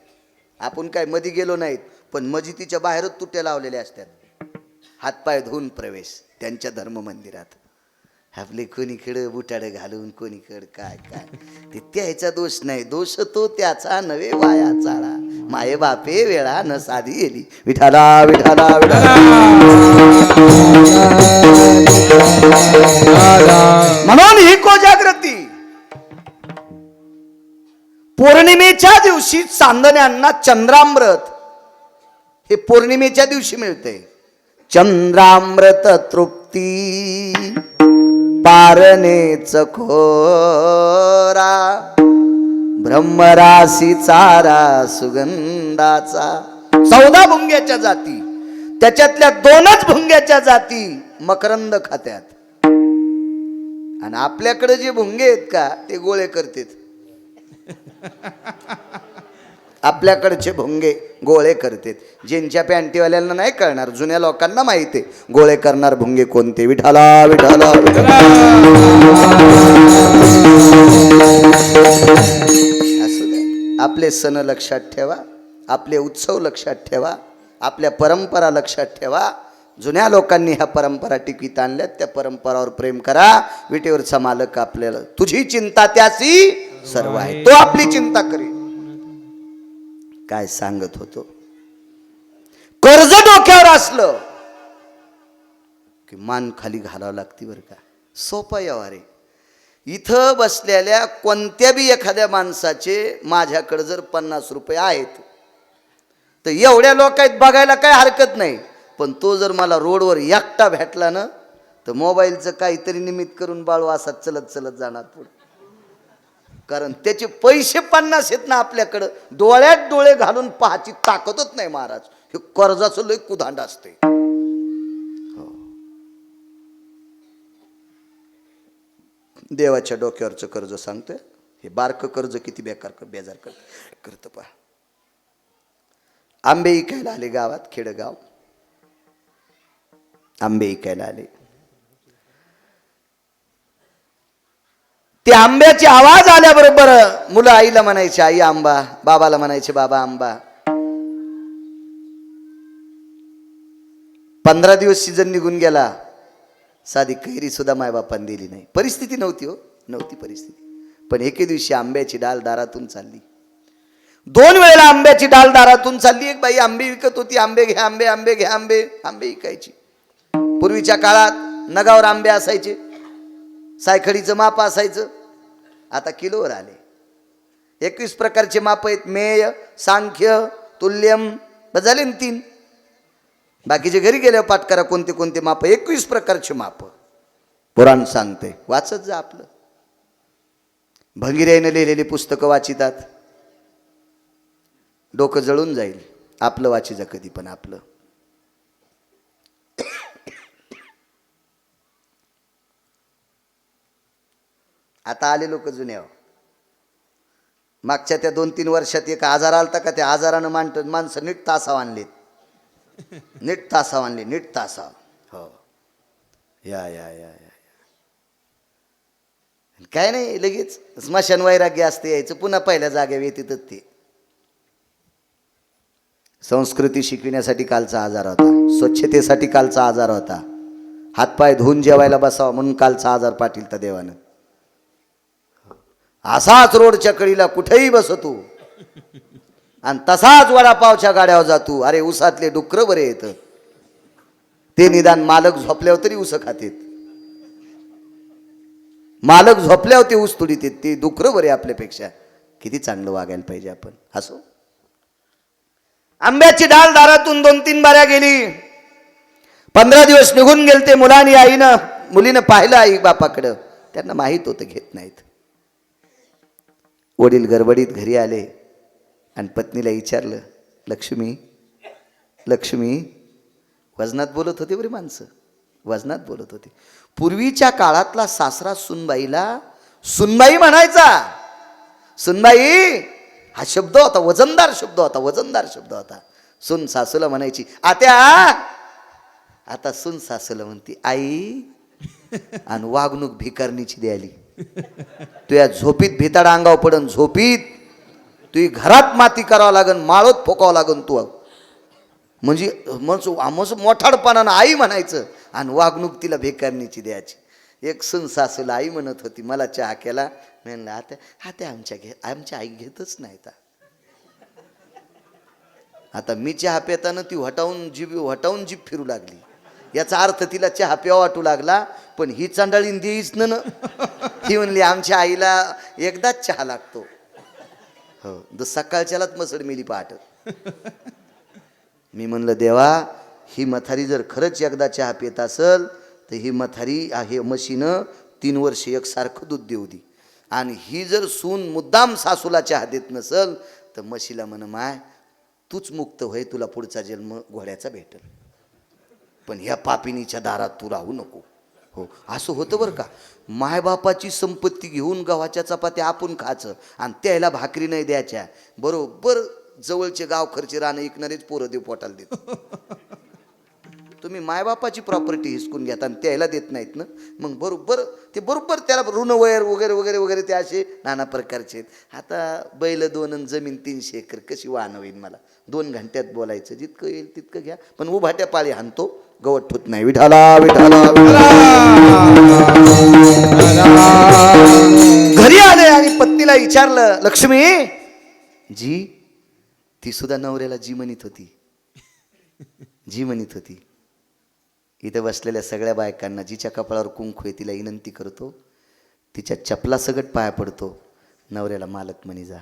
आपण काय मध्ये गेलो नाहीत, पण मस्जिदीच्या बाहेरच तुट्या लावलेल्या असतात. हातपाय धुवून प्रवेश त्यांच्या धर्म मंदिरात. आपले कोणीकडे बुटाडे घालून, कोणीकडे काय काय, ते त्याचा दोष नाही. दोष तो त्याचा नवे वाया चाळा. माये बापे वेळा न साधी गेली. विठाला विठाला विठाला. म्हणून ही कोजागृती पौर्णिमेच्या दिवशी चांदण्यांना चंद्रामृत हे पौर्णिमेच्या दिवशी मिळते. चंद्रामृत तृप्ती पारणेच खोरा, ब्रह्मराशी चारा सुगंधाचा. 14 भुंग्याच्या जाती, त्याच्यातल्या 2च भुंग्याच्या जाती मकरंद खात्यात. आणि आपल्याकडे जे भुंगे आहेत का ते गोळे करतात. आपल्याकडचे भुंगे गोळे करतात. ज्यांच्या पॅन्टीवाल्यांना नाही कळणार, जुन्या लोकांना माहिती आहे गोळे करणार भुंगे कोणते. विठाला विठाला असू द्या. आपले सण लक्षात ठेवा, आपले उत्सव लक्षात ठेवा, आपल्या परंपरा लक्षात ठेवा. जुन्या लोकांनी ह्या परंपरा टिकवीत आणल्यात, त्या परंपरावर प्रेम करा. विटेवरचा मालक आपल्याला, तुझी चिंता त्याची सर्व आहे, तो आपली चिंता करेल. काय सांगत होतो, कर्ज डोक्यावर असलं की मान खाली घालावं लागते बरं का. सोपा व्यवहार आहे. इथं बसलेल्या कोणत्या बी एखाद्या माणसाचे माझ्याकडे जर 50 रुपये आहेत तर एवढ्या लोक आहेत बघायला काय हरकत नाही. पण तो जर मला रोडवर एकटा भेटला ना तर मोबाईलचं काहीतरी निमित्त करून बाळू असा चलत चलत जाणार पुढे. कारण त्याचे पैसे 50 आहेत ना आपल्याकडं, डोळ्यात डोळे घालून पाहायची ताकदच नाही महाराज. हे कर्जाचं लय कुधांड असते. देवाच्या डोक्यावरचं कर्ज सांगतोय. हे बारकं कर्ज किती बेजार करतं पहा. आंबे इकायला आले गावात, खेडगाव आंबे इकायला आले. ते आंब्याचे आवाज आल्याबरोबर मुलं आईला म्हणायचे आई आंबा, बाबाला म्हणायचे बाबा आंबा. 15 दिवस सीजन निघून गेला, साधी कैरी सुद्धा मायबापांनी दिली नाही. परिस्थिती नव्हती हो, नव्हती परिस्थिती. पण एके दिवशी आंब्याची डाल दारातून चालली. 2 वेळेला आंब्याची डाल दारातून चालली. एक बाई आंबे विकत होती. आंबे घ्या आंबे, आंबे घ्या आंबे, आंबे विकायची. पूर्वीच्या काळात नगावर आंबे असायचे, सायखडीचं माप असायचं. आता किलोवर आले. 21 प्रकारचे माप आहेत. मेय, सांख्य, तुल्यम, झाले ना 3. बाकीचे घरी गेल्यावर पाठ करा कोणते कोणते माप. 21 प्रकारचे माप पुराण सांगते. वाचत जा आपलं. भंगिऱ्याने लिहिलेली पुस्तकं वाचितात, डोकं जळून जाईल. आपलं वाची जा कधी पण आपलं. आता आले लोक जुन्या. मागच्या त्या 2-3 वर्षात एक आजार आलता का, त्या आजारानं माणसं नीट तासाव आणलीत. नीट तासाव आणली, नीट तासाव. हो या या या या काय नाही, लगेच स्मशान वैराग्य असते यायचं, पुन्हा पहिल्या जागेवर येतात. ते संस्कृती शिकविण्यासाठी कालचा आजार होता, स्वच्छतेसाठी कालचा आजार होता, हातपाय धुवून जेवायला बसावा म्हणून कालचा आजार पाठील तर देवानं. असाच रोडच्या कडीला कुठेही बसतो आणि तसाच वडापावच्या गाड्यावर जातो. अरे उसातले डुकर बरे येत, ते निदान मालक झोपल्यावर तरी उस खातेत. मालक झोपल्यावर ते ऊस तुडीत, ते डुकर बरे आपल्यापेक्षा. किती चांगलं वागायला पाहिजे आपण. असो. आंब्याची डाल दारातून 2-3 बाऱ्या गेली. 15 दिवस निघून गेले. ते मुलाने मुलीनं पाहिलं आई बापाकडं. त्यांना माहीत होतं घेत नाहीत. वडील गडबडीत घरी आले आणि पत्नीला विचारलं, लक्ष्मी लक्ष्मी. वजनात बोलत होते बरे माणसं, वजनात बोलत होते. पूर्वीच्या काळातला सासरा सुनबाईला सुनबाई म्हणायचा. सुनबाई हा शब्द होता, वजनदार शब्द होता, वजनदार शब्द होता. सून सासूला म्हणायची आत्या. आता सून सासूला म्हणती आई. आणि वागणूक भिकारनीची द्यायली. तुझ्या झोपीत भिताड अंगाव पडन, झोपीत तुझी घरात माती करावं लागन, माळोत फोकावं लागन तू. म्हणजे मोठाडपणानं आई म्हणायचं आणि वागणूक तिला भिकारनीची द्यायची. एक सून सासूला आई म्हणत होती. मला चहा केला, म्हणलं आता आमच्या आई घेतच नाही. आता मी चहा पेताना ती हटावून जीभ फिरू लागली. याचा अर्थ तिला चहा प्यावा वाटू लागला. पण ही चांडाळीन देईच ना. ही म्हणली आमच्या आईला एकदाच चहा लागतो. हो, सकाळच्यालाच मसड मिली पहाट. मी म्हणलं देवा, ही मथारी जर खरंच एकदा चहा पित असल तर ही मथारी हे म्हशीनं 3 वर्ष एकसारखं दूध देऊ दे. आणि ही जर सून मुद्दाम सासूला चहा देत नसल तर म्हशीला म्हण माय तूच मुक्त होय, तुला पुढचा जन्म घोड्याचा भेटल. पण ह्या पापिनीच्या दारात तू राहू नको. हो, असं होतं बरं का. मायबापाची संपत्ती घेऊन गव्हाच्या चपात्या आपण खायचं आणि त्याला भाकरी नाही द्यायच्या. बरोबर जवळचे गाव खर्चे राहणं ऐकणारेच पोरं देव पोटाला देत. तुम्ही मायबापाची प्रॉपर्टी हिसकून घेता आणि त्याला देत नाहीत ना, मग बरोबर त्याला ऋण वैर वगैरे वगैरे वगैरे ते असे नाना प्रकारचे आहेत. आता बैल 2 आणि जमीन 300 एकर कशी वाहन होईल मला. 2 घंट्यात बोलायचं, जितकं येईल तितकं घ्या. पण उभाट्या पाळी हाणतो, गवत ठुत नाही. विठाला विठाला. घरी आले आणि पत्नीला विचारलं, लक्ष्मी जी. ती सुद्धा नवऱ्याला जी म्हणत होती. जी म्हणत होती, इथं बसलेल्या सगळ्या बायकांना जिच्या कपाळावर कुंकू आहे तिला विनंती करतो, तिच्या चपला सगट पाया पडतो, नवऱ्याला मालक म्हणी जा.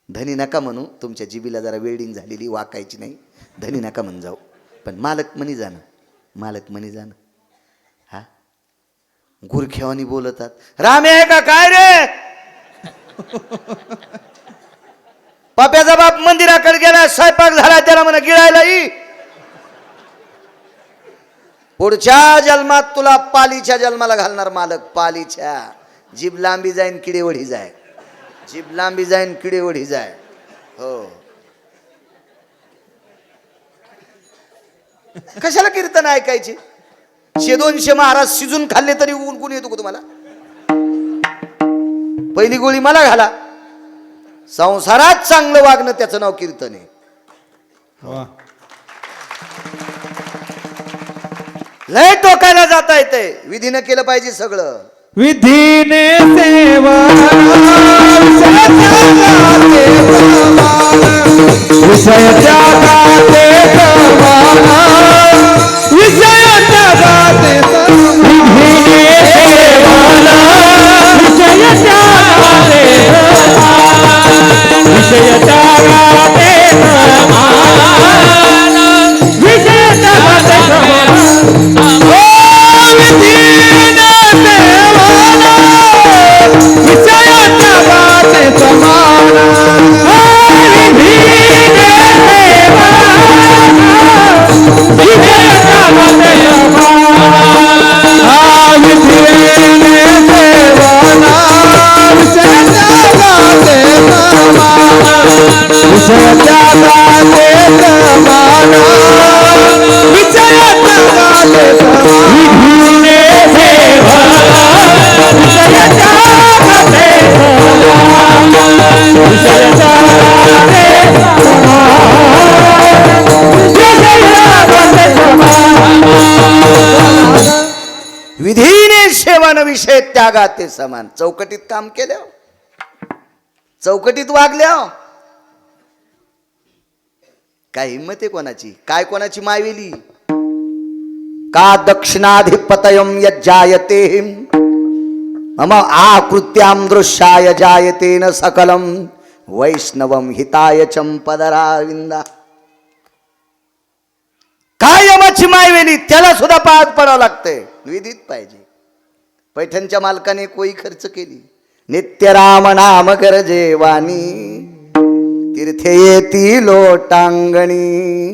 धनी नका म्हणू, तुमच्या जिबीला जरा वेल्डिंग झालेली वाकायची नाही, धनी नका म्हणून जाऊ, पण मालक म्हणी जाणं, मालक म्हणी जाणं. हा गुरख्यावानी बोलतात, राम आहे का काय रे? पाप्याचा बाप मंदिराकडे गेला, स्वयंपाक झाला, त्याला म्हणा गिळायला ये. पुढच्या जन्मात तुला पालीच्या जन्माला घालणार मालक, पालीच्या. जीभ लांबी जाईन किडेवढी जाय, जीभ लांबी जाईन किडेवढी जाय. हो, कशाला कीर्तन ऐकायची? 100-200 महाराज शिजून खाल्ले तरी ऊन कोण येतो का तुम्हाला? पहिली गोळी मला घाला. संसारात चांगलं वागणं त्याचं नाव कीर्तन आहे. वा. लय टोकायला जाता येते, विधीनं केलं पाहिजे सगळं. विधीने सेवा विषयाच्या गाते विषयाच्या गाते विधीने सेवाला विषयाच्या गाते विषयाच्या गाते विषयाच्या गाते विधीने सेवन विषय त्यागाते समान. चौकटीत काम केल्या, चौकटीत वागल्या, काय हिंमत आहे कोणाची? काय कोणाची मायवेली? का दक्षिणाधिपतयम यज्जायते मम आकृत्याम दृश्याय जायते न सकलम वैष्णवम हिताय चंपदराविंदा. काय यमाची मायवेली? त्याला सुद्धा पायात पडावं लागतंय, विधीत पाहिजे. पैठणच्या मालकाने कोई खर्च केली, नित्य राम नाम गरजे वाणी, तीर्थे येती लोटांगणी,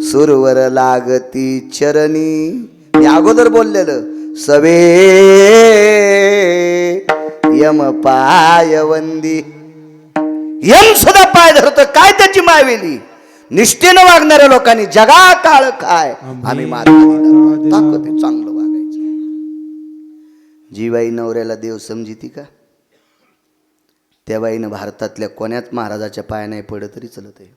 सुरवर लागती चरणी. मी अगोदर बोललेलं, सवे यम पायवंदी. यम सुद्धा पाय धरतो, काय त्याची मायवेली? निष्ठेनं वागणाऱ्या लोकांनी जगा काळ काय आम्ही ताकद चांगलं वागायचं. जी बाई नवऱ्याला देव समजिती का, त्या बाईनं भारतातल्या कोण्याच महाराजाच्या पाया नाही पडत तरी चलत आहे.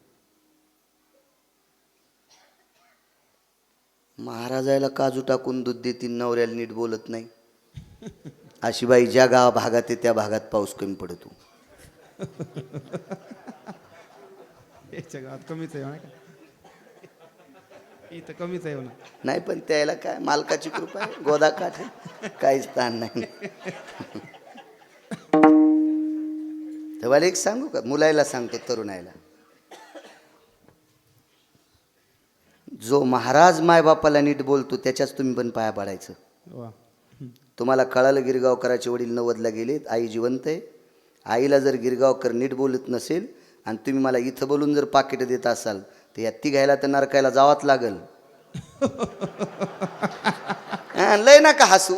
महाराजाला काजू टाकून दूध देतील, नवऱ्याला नीट बोलत नाही. अशी बाई ज्या गाव भागात आहे त्या भागात पाऊस कमी पडतो. याच्या गावात कमीच आहे म्हणा का? इथं कमीच आहे म्हणा. नाही पण त्याला काय मालकाची कृपा आहे, गोदा काठ आहे, काहीच ताण नाही. तेव्हा एक सांगू का, मुलायला सांगतो, तरुणायला, जो महाराज मायबापाला नीट बोलतो त्याच्याच तुम्ही पण पाया पाडायचं. वा. तुम्हाला कळालं गिरगावकराचे वडील 90ला गेलेत, आई जिवंत आहे. आईला जर गिरगावकर नीट बोलत नसेल आणि तुम्ही मला इथं बोलून जर पाकिट देत असाल तर या तिघायला तर नरकायला जावाच लागल. लय नका हसू,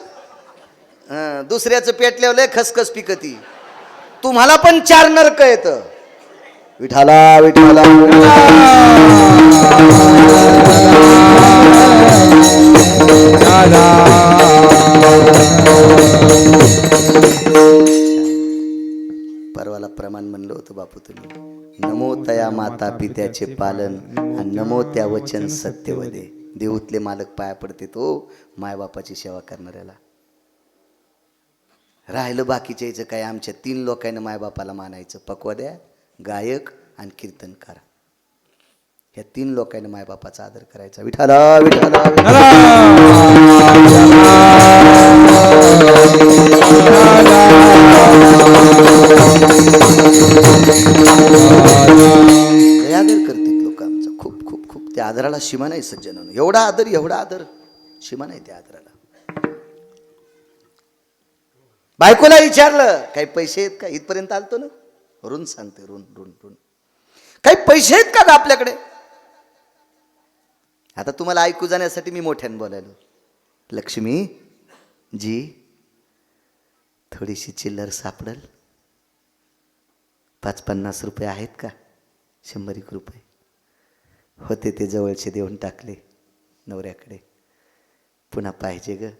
दुसऱ्याचं पेटल्यावर लय खसखस पिकती. तुम्हाला पण 4 नरक येतं. विठाला विठाला परवाला प्रमाण म्हणलं होतं बापू तुम्ही, नमो तया माता पित्याचे पालन आणि नमो त्या वचन सत्यवदे. देऊतले मालक पाया पडते तो मायबापाची सेवा करणाऱ्याला. राहिलं बाकीच्या यायचं काय, आमच्या 3 लोकांना मायबापाला मानायचं, पकवाद्या, गायक आणि कीर्तनकार. ह्या 3 लोकांनी मायबापाचा आदर करायचा. विठाला विठाला लय आदर करतील लोक आमचा. खूप खूप खूप. त्या आदराला सीमा नाही सज्जनानं. एवढा आदर सीमा नाही त्या आदराला. बायकोला विचारलं काही पैसे आहेत का? इथपर्यंत आलतो ना. ऋण सांगते ऋण ऋण ऋण. काही पैसे आहेत का आपल्याकडे? आता तुम्हाला ऐकू जाण्यासाठी मी मोठ्यानं बोलायलो. लक्ष्मी जी थोडीशी चिल्लर सापडल? 5-50 रुपये आहेत का? 100 रुपये होते ते जवळचे देऊन टाकले नवऱ्याकडे. पुन्हा पाहिजे ग.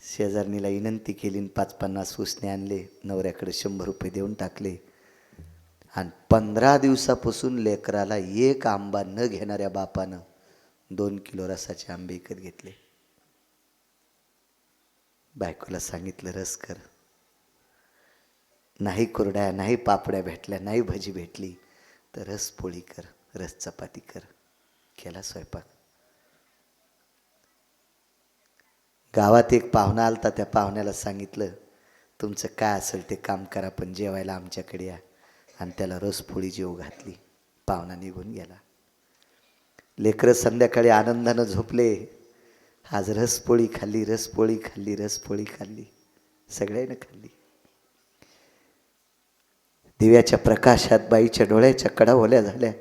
शेजारणीला विनंती केली, 5-50 उसने आणले, नवऱ्याकडे 100 रुपये देऊन टाकले. आणि 15 दिवसापासून लेकराला एक आंबा न घेणाऱ्या बापानं 2 किलो रसाचे आंबे विकत घेतले. बायकोला सांगितलं रस कर. नाही कुरड्या, नाही पापड्या भेटल्या, नाही भजी भेटली तर रस पोळी कर, रस चपाती कर. केला स्वयंपाक. गावात एक पाहुणा आलता. त्या पाहुण्याला सांगितलं तुमचं काय असेल ते काम करा पण जेवायला आमच्याकडे या. आणि त्याला रस पोळी जेव घातली. पाहुणा निघून गेला. लेकरं संध्याकाळी आनंदानं झोपले. आज रसपोळी खाल्ली, रसपोळी खाल्ली, रसपोळी खाल्ली, सगळ्यांनी खाल्ली. दिव्याच्या प्रकाशात बाईच्या डोळ्याच्या कडा ओल्या झाल्या.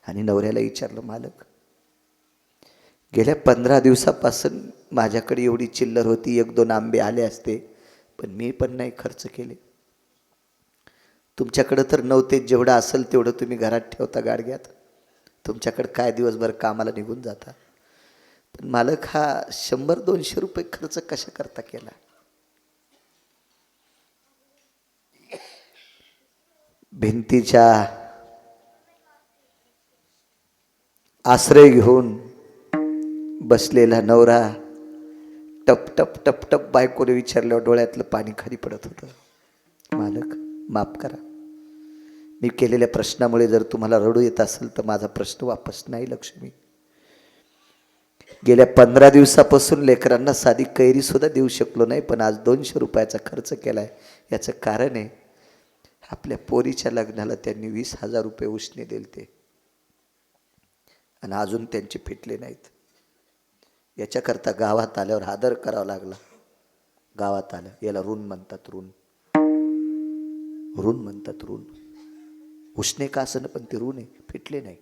आणि नवऱ्याला विचारलं मालक गेल्या 15 दिवसापासून माझ्याकडे एवढी चिल्लर होती, 1-2 आंबे आले असते पण मी पण नाही खर्च केले. तुमच्याकडं तर नव्हते, जेवढं असेल तेवढं तुम्ही घरात ठेवता गाडग्यात. तुमच्याकडं काय दिवसभर कामाला निघून जाता. पण मालक हा 100-200 रुपये खर्च कशा करता केला? भिंतीच्या आश्रय घेऊन बसलेला नवरा टप टप टप टप बायकोने विचारल्यावर डोळ्यातलं पाणी खाली पडत होतं. मालक माफ करा, मी केलेल्या प्रश्नामुळे जर तुम्हाला रडू येत असेल तर माझा प्रश्न वापस नाही. लक्ष्मी गेल्या 15 दिवसापासून लेकरांना साधी कैरी सुद्धा देऊ शकलो नाही, पण आज 200 रुपयाचा खर्च केलाय. याचं कारण आहे आपल्या पोरीच्या लग्नाला त्यांनी 20,000 रुपये उसने दिलते आणि अजून त्यांचे फिटले नाहीत. याच्याकरता गावात आल्यावर आदर करावा लागला. गावात आलं याला ऋण म्हणतात. ऋण ऋण म्हणतात. ऋण उसने का असं पण ते ऋण आहे, फिटले नाही.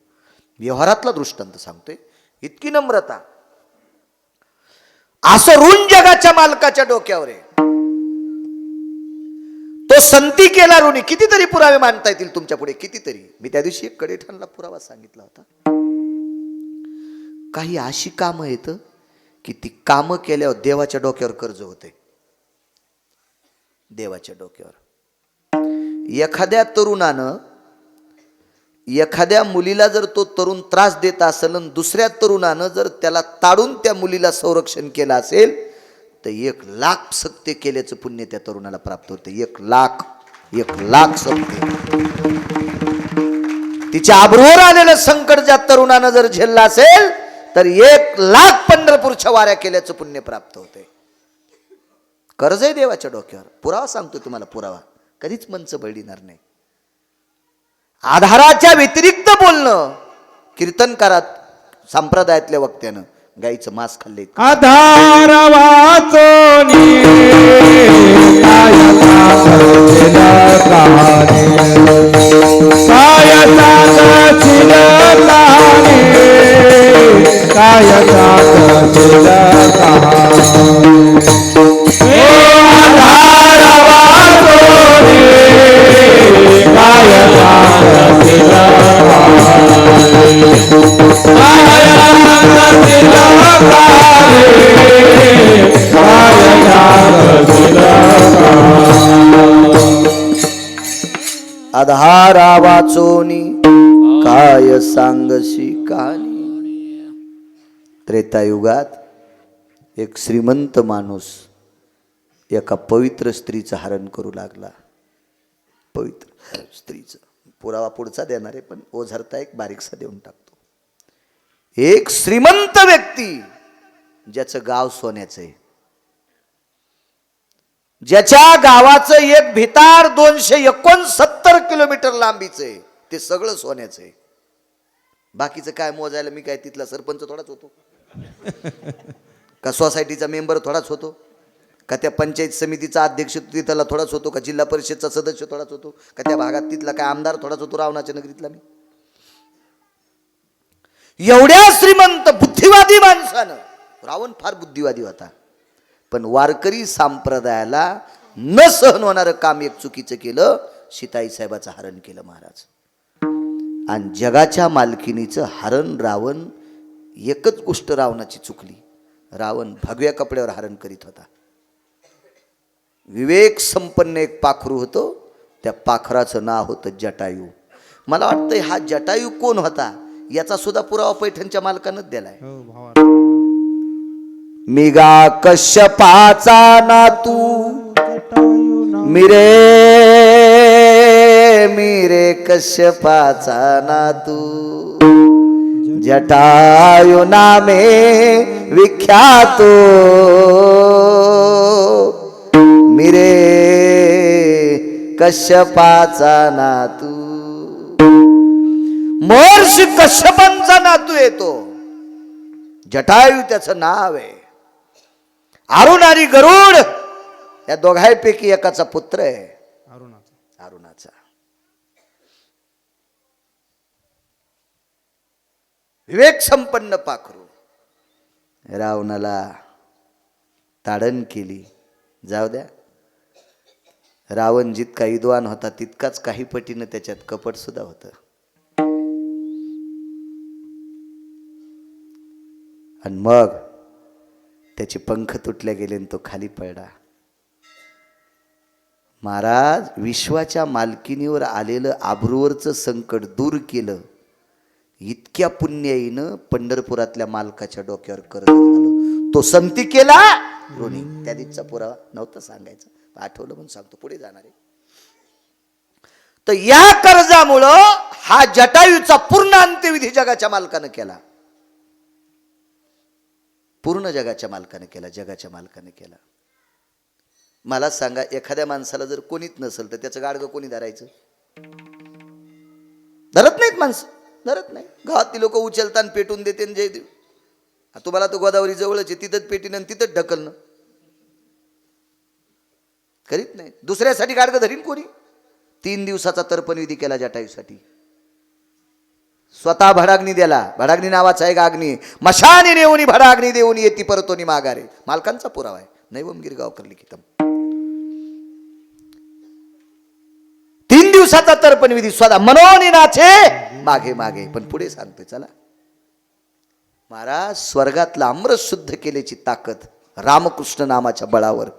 व्यवहारातला दृष्टांत सांगतोय. इतकी नम्रता. असं ऋण जगाच्या मालकाच्या डोक्यावर आहे. तो संती केला ऋणी. कितीतरी पुरावे मांडता येतील तुमच्या पुढे, कितीतरी. मी त्या दिवशी एक कडेठाणला पुरावा सांगितला होता. काही अशी कामं येत की ती कामं केल्यावर देवाच्या डोक्यावर कर्ज होते. देवाच्या डोक्यावर. एखाद्या तरुणानं एखाद्या मुलीला जर तो तरुण त्रास देत असेल आणि दुसऱ्या तरुणानं जर त्याला ताडून त्या मुलीला संरक्षण केलं असेल तर 1,00,000 सत्य केल्याचं पुण्य त्या तरुणाला प्राप्त होते. 1,00,000 सत्य. तिच्या आबरूवर आलेलं संकट ज्या तरुणानं जर झेललं असेल तर 1,00,000 पंढरपूरच्या वाऱ्या केल्याचं पुण्य प्राप्त होते. कर्ज आहे देवाच्या डोक्यावर. पुरावा सांगतो तुम्हाला. पुरावा कधीच मंच बळीणार नाही. आधाराच्या व्यतिरिक्त बोलणं. कीर्तनकारात संप्रदायातल्या वक्त्यानं गाईचं मांस खाल्ले. आधार वाचोनी आधारा वाचोनी काय सांगशी कहाणी. त्रेतायुगात एक श्रीमंत माणूस एका पवित्र स्त्रीचं हरण करू लागला. पवित्र स्त्रीचं. पुरावा पुढचा देणार आहे, पण ओझरता एक बारीकसा देऊन टाकतो. एक श्रीमंत व्यक्ती ज्याचं गाव सोन्याचं आहे, ज्याच्या गावाचं एक भितार 269 किलोमीटर लांबीचं आहे, ते सगळं सोन्याचं आहे. बाकीचं काय मोजायला मी काय तिथला सरपंच थोडाच होतो का, सोसायटीचा मेंबर थोडाच होतो का, त्या पंचायत समितीचा अध्यक्ष तिथला थोडाच होतो का, जिल्हा परिषदचा सदस्य थोडाच होतो का, त्या भागात तिथला काय आमदार थोडाच होतो रावणाच्या नगरीतला मी. एवढ्या श्रीमंत बुद्धिवादी माणसानं, रावण फार बुद्धिवादी होता, पण वारकरी संप्रदायाला न सहन होणारं काम एक चुकीचं केलं. सीताई साहेबाचं हरण केलं महाराज, आणि जगाच्या मालकिनीचं हरण. रावण एकच गोष्ट रावणाची चुकली, रावण भगव्या कपड्यावर हरण करीत होता. विवेक संपन्न एक पाखरू होतो, त्या पाखराचं नाव होतं जटायू. मला वाटतं हा जटायू कोण होता याचा सुद्धा पुरावा पैठणच्या मालकानंच दिलाय. मिगा कश्यपाचा नातू मिरे मिरे कश्यपाचा नातू, जटायू नामे विख्यातो मिरे कश्यपाचा नातू. महर्षी कश्यपांचा नातू येतो, जटायू त्याचं नाव आहे. अरुण आणि गरुड या दोघांपैकी एकाचा पुत्र आहे, अरुणाचा. विवेक संपन्न पाखरू रावणाला ताडण केली. जाऊ द्या, रावण जितका विद्वान होता तितकाच काही पटीनं त्याच्यात कपट सुद्धा होतं. आणि मग त्याचे पंख तुटले गेले आणि तो खाली पडला. महाराज विश्वाच्या मालकिनीवर आलेलं आबरूवरचं संकट दूर केलं. इतक्या पुण्याईनं पंढरपुरातल्या मालकाच्या डोक्यावर कर्ज झालं. तो संती केला ऋणी. त्या दिवसाचा पुरावा नव्हता सांगायचा, आठवलं म्हणून सांगतो, पुढे जाणार आहे. तर या कर्जामुळं हा जटायूचा पूर्ण अंत्यविधी जगाच्या मालकानं केला. पूर्ण जगाच्या मालकाने केला, जगाच्या मालकाने केला. मला सांगा, एखाद्या माणसाला जर कोणीच नसेल तर त्याचं गाडगं कोणी धरायचं? धरत नाहीत माणसं, धरत नाही. गावातली लोक उचलताना पेटून देते जय देव. तुम्हाला तो गोदावरी जवळच आहे, तिथंच पेटीन आणि तिथंच ढकलणं करीत नाही. दुसऱ्यासाठी गाडगं धरीन कोणी? 3 दिवसाचा तर्पणविधी केला जटायूसाठी. स्वतः भडाग्नी दिला. भडाग्नी नावाचा एक अग्नी, मशानी नेऊनी भडाग्नी देऊनी येती परतोनी माघारे. मालकांचा पुरावा आहे, नैवम गिरगावकर लिखितम. 3 दिवसाचा तर्पणविधी स्वतः मनोनी नाचे मागे मागे. पण पुढे सांगतोय चला. महाराज स्वर्गातलं अमृत शुद्ध केल्याची ताकद रामकृष्ण नामाच्या बळावर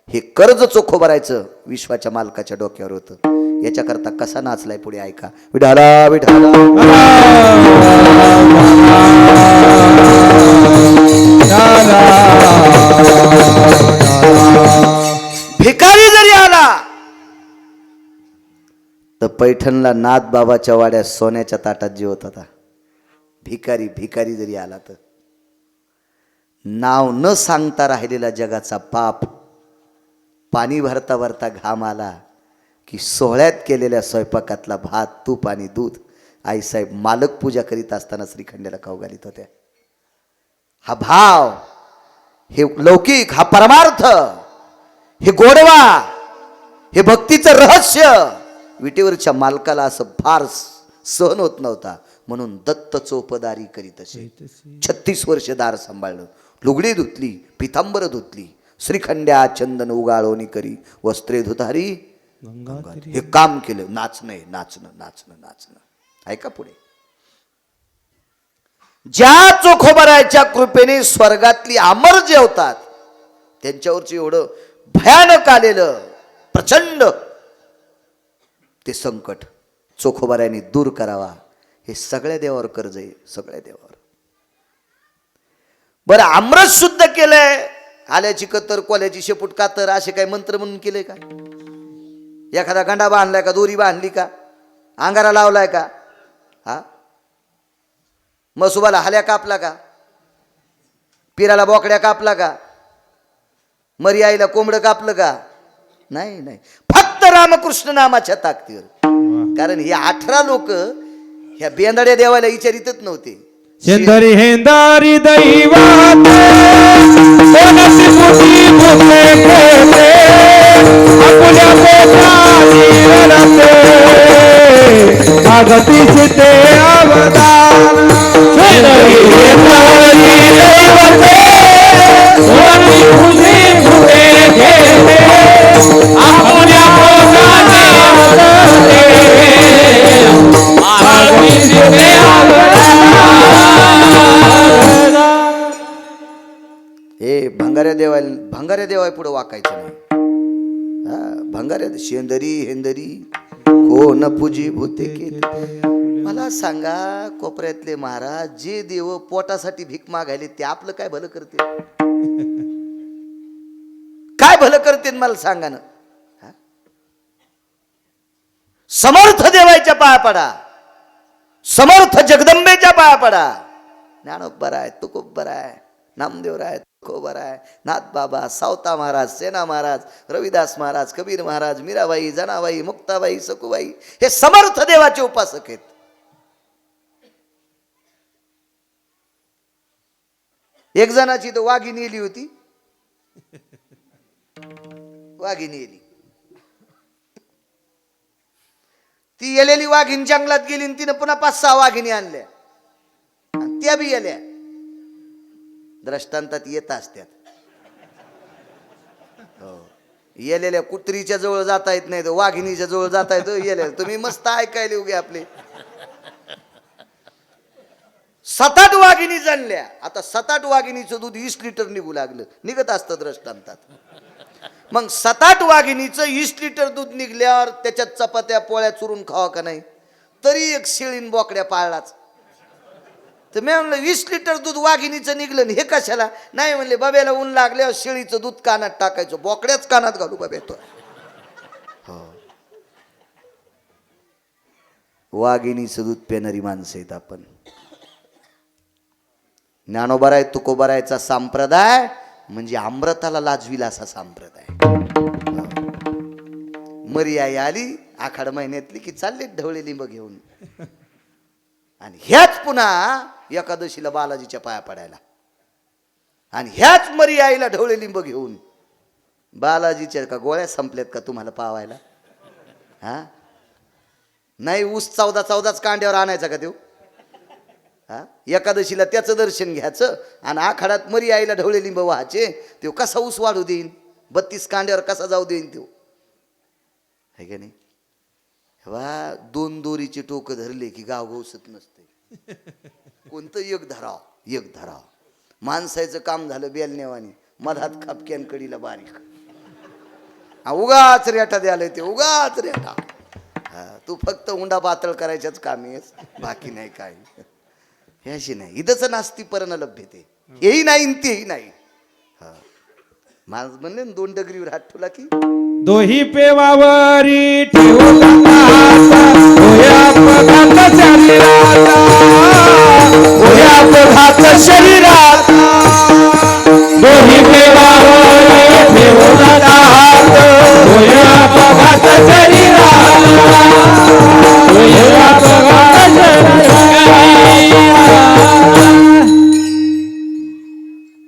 हे कर्ज चोखो भरायचं विश्वाच्या मालकाच्या डोक्यावर होतं. याच्याकरता कसा नाचलाय पुढे ऐका. विठाला विठाला भिकारी जरी आला तर पैठणला नाथ बाबाच्या वाड्यात सोन्याच्या ताटात जेवत होता. भिकारी भिकारी जरी आला तर नाव न सांगता राहिलेला जगाचा पाप पाणी भरता भरता घाम आला की सोहळ्यात केलेल्या स्वयंपाकातला भात तूप आणि दूध आईसाहेब मालक पूजा करीत असताना श्रीखंड्याला खाऊ घालीत होत्या. हा भाव, हे लौकिक, हा परमार्थ, हे गोडवा, हे भक्तीचं रहस्य विटेवरच्या मालकाला असं फार सहन होत नव्हता. म्हणून दत्त चोपदारी करीत असे. 36 वर्ष दार सांभाळलं. लुगडी धुतली, पितांबर धुतली, श्रीखंड्या चंदन उगाळोनी करी, वस्त्रे धुतारी हे काम केलं. नाचणं नाचणं नाचणं नाचणं. ऐका पुढे. ज्या चोखोबराच्या कृपेने स्वर्गातली अमर जेवतात त्यांच्यावरच एवढं भयानक आलेलं प्रचंड ते संकट चोखोबरायांनी दूर करावा. हे सगळ्या देवावर कर्ज आहे, सगळ्या देवावर. बरं, अमृत शुद्ध केलंय, आल्याची कत्तर, कोल्याची शेपूट कातर, असे काय मंत्र म्हणून केले का? एखादा गंडा बांधलाय का, दोरी बांधली का? अंगारा लावलाय का? हा, मसुबाला हाल्या कापला का? पिराला बोकड्या कापला का? मरी आईला कोंबडं कापलं का? नाही नाही, फक्त रामकृष्ण नामाच्या ताकदीवर. कारण हे 18 लोक ह्या बेंदड्या देवाला विचारितच नव्हते. शेंदरी हेंदारी दैवात कोणाची मुठी भोगले खेळते आपुल्या पोटाची रडते जागतीचे ते अवदान. शेंदरी हेंदारी दैवात कोणाची मुठी भोगले खेळते आपुल्या पोटाची रडते जागतीचे ते अवदान. हे भंगाऱ्या देवाय पुढे वाकायचं नाही. हा, भंगाऱ्या शेंदरी हेंदरी कोण पूजी भूते केली. मला सांगा, कोपऱ्यातले महाराज जे देव पोटासाठी भीक मागायले ते आपलं काय भलं करते? काय भलं करते मला सांगा ना. हा? समर्थ देवाच्या पाया पडा, समर्थ जगदंबेच्या पाया पडा. ज्ञानोबा आहे, तुकोबा आहे, नामदेव आहे, तुकोबा आहे, नाथ बाबा, सावता महाराज, सेना महाराज, रविदास महाराज, कबीर महाराज, मीराबाई, जनाबाई, मुक्ताबाई, सकुबाई हे समर्थ देवाचे उपासक आहेत. एक जणाची तर वाघिणी येली होती. वाघिणी येली, ती येलेली वाघीण जंगलात गेली आणि तिनं पुन्हा 5-6 वाघिणी आणल्या आणि त्या बी येल्या. दृष्टांतात येत असत्यात. हो, येलेल्या कुत्रीच्या जवळ जाता येत नाही, तर वाघिणीच्या जवळ जाता येतो. येल्या तुम्ही मस्त ऐकायला उगे आपले. 7-8 वाघिणी जणल्या. आता 7-8 वाघिणीचं दूध 20 लिटर निघू लागलं, निघत असतं दृष्टांतात. मग 7-8 वाघिणीचं 20 लिटर दूध निघल्यावर त्याच्यात चपात्या पोळ्या चुरून खावा का नाही? तरी एक शेळीन बोकड्या पाळलाच. तर मी म्हणलं 20 लिटर दूध वाघिणीचं निघलं हे कशाला? नाही म्हणले, बाब्याला ऊन लागल्यावर शेळीचं दूध कानात टाकायचं, बोकड्याच कानात घालू बाब्या तो. वाघिणीचं दूध पेणारी माणसं आहेत आपण. ज्ञानोबराय तुकोबरायचा संप्रदाय म्हणजे अमृताला लाजविला असा संप्रदाय. मरी आई आली आखाड महिन्यातली की चालले ढवळे लिंब घेऊन, आणि ह्याच पुन्हा एकादशीला बालाजीच्या पाया पडायला, आणि ह्याच मरी आईला ढवळे लिंब घेऊन. बालाजीच्या का गोळ्या संपल्यात का तुम्हाला पावायला? हा, नाही ऊस 14 कांड्यावर आणायचा का देऊ? हा, एकादशीला त्याचं दर्शन घ्यायचं आणि आखाडात मरी आईला ढवळे लिंब व्हायचे. तो कसा ऊस वाढू देईन? 32 कांड्यावर कसा जाऊ देईन तो? है का नाही? वा 2 दोरीचे टोक धरले की गाव गवसत नसते. कोणतं एक धराव. माणसाचं काम झालं बेलनेवानी, मधात खापक्यान कडीला बारीक. उगाच रेटा द्यायला ते, उगाच रेटा. हा, तू फक्त उंडा पातळ करायच्याच कामी आहेस, बाकी नाही काय. हे अशी नाही, इथंच नास्ती परण लभ्यते, हेही नाही आणि तेही नाही. हा, माझ म्हणले 2 डगरीवर हात ठेवला की दोही पेवावरी ठेवून अपघात शरीरात दोही पेवावरी ठेवून अपघात शरीरात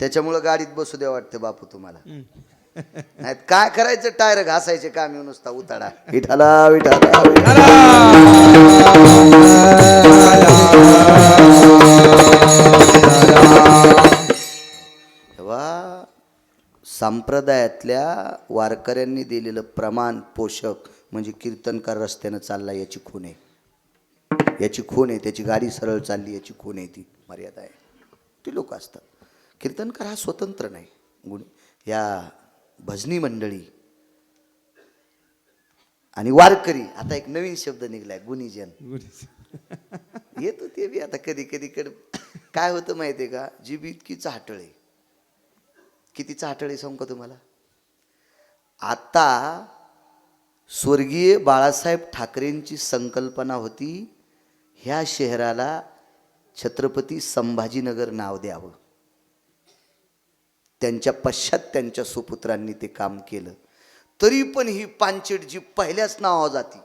त्याच्यामुळं गाडीत बसू द्या वाटतं बापू तुम्हाला. नाही काय करायचं, टायर घासायचे काम येऊन नुसता उताडा. विठाला विठाला विठाला. तेव्हा संप्रदायातल्या वारकऱ्यांनी दिलेलं प्रमाण पोषक म्हणजे कीर्तनकार रस्त्यानं चालला याची खून आहे, याची खून आहे. त्याची गाडी सरळ चालली याची खून आहे, ती मर्यादा आहे. ती लोक असतात. कीर्तनकार हा स्वतंत्र नाही. गुण या भजनी मंडळी आणि वारकरी, आता एक नवीन शब्द निघलाय गुणीजन. येतो ते बी आता कधी कधी काय होतं माहितीये का, जीभ इतकी चाटळे, किती चाटळे सांगू का तुम्हाला. आता स्वर्गीय बाळासाहेब ठाकरेंची संकल्पना होती ह्या शहराला छत्रपती संभाजीनगर नाव द्यावं. त्यांच्या पश्चात त्यांच्या सुपुत्रांनी ते काम केलं. तरी पण ही पानचेट जी पहिल्याच नावा जाती,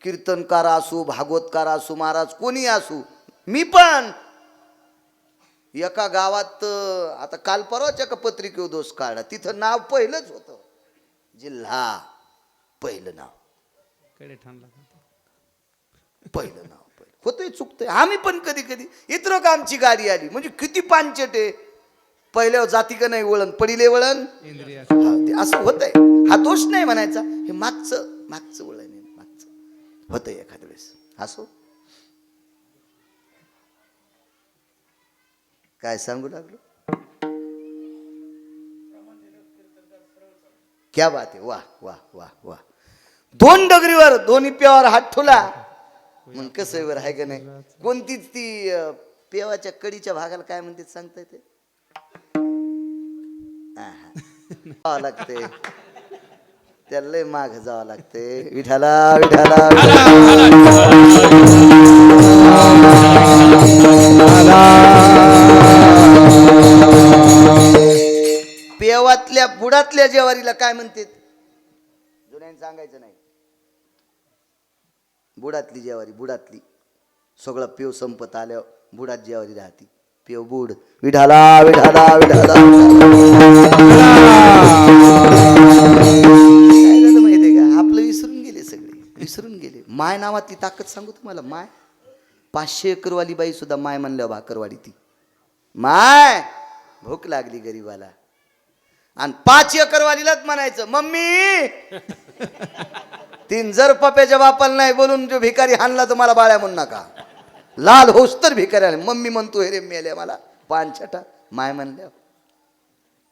कीर्तनकार असू, भागवतकार असू, महाराज कोणी असू, मी पण एका गावात आता काल परवाच एका पत्रिकेवर दोष काढला, तिथं नाव पहिलंच होतं, जिल्हा पहिलं नाव, कडे ठाणला पहिलं नाव होतंय, चुकतंय. आम्ही पण कधी कधी इतर का आमची गाडी आली म्हणजे किती पानचेट आहे, पहिल्यावर जाती का नाही वळण, पडिले वळण, इंद्रिया हा, ते असं होतंय. हा दोष नाही म्हणायचा, हे मागचं वळण आहे, मागचं होतंय एखाद्या वेळेस. असो, काय सांगू लागलो, क्या बात आहे, वाह वाह वाह वाह. दोन डगरीवर दोन्ही पेवावर हात ठेवला मग कसं वर आहे का नाही. कोणतीच ती पेवाच्या कडीच्या भागाला काय म्हणते सांगता येते, जावं लागते त्याला, लय माग जावं लागते. विठाला विठाला पेवातल्या बुडातल्या जेवारीला काय म्हणते, जुन्याने सांगायचं नाही, बुडातली जेवारी, बुडातली सगळं पेव संपत आल्यावर बुडात जेवारी राहते, पेव बुड. विठाला विठाला विठाला. काय झालं माहितीये का, आपलं विसरून गेले, सगळे विसरून गेले. माय नावातली ताकद सांगू तुम्हाला, माय 500 एकरवाली बाई सुद्धा माय म्हणल्या भाकरवाडी ती माय. भूक लागली गरीबाला आणि 5 एकरवालीलाच म्हणायचं मम्मी. 3 जर पप्याच्या बापाला नाही बोलून जो भिकारी हाणला तर मला बाळ्या म्हणू नका, लाल होस तर भिकारी मम्मी म्हणतो हे रे मेल्या मला पान छटा. माय म्हणल्या,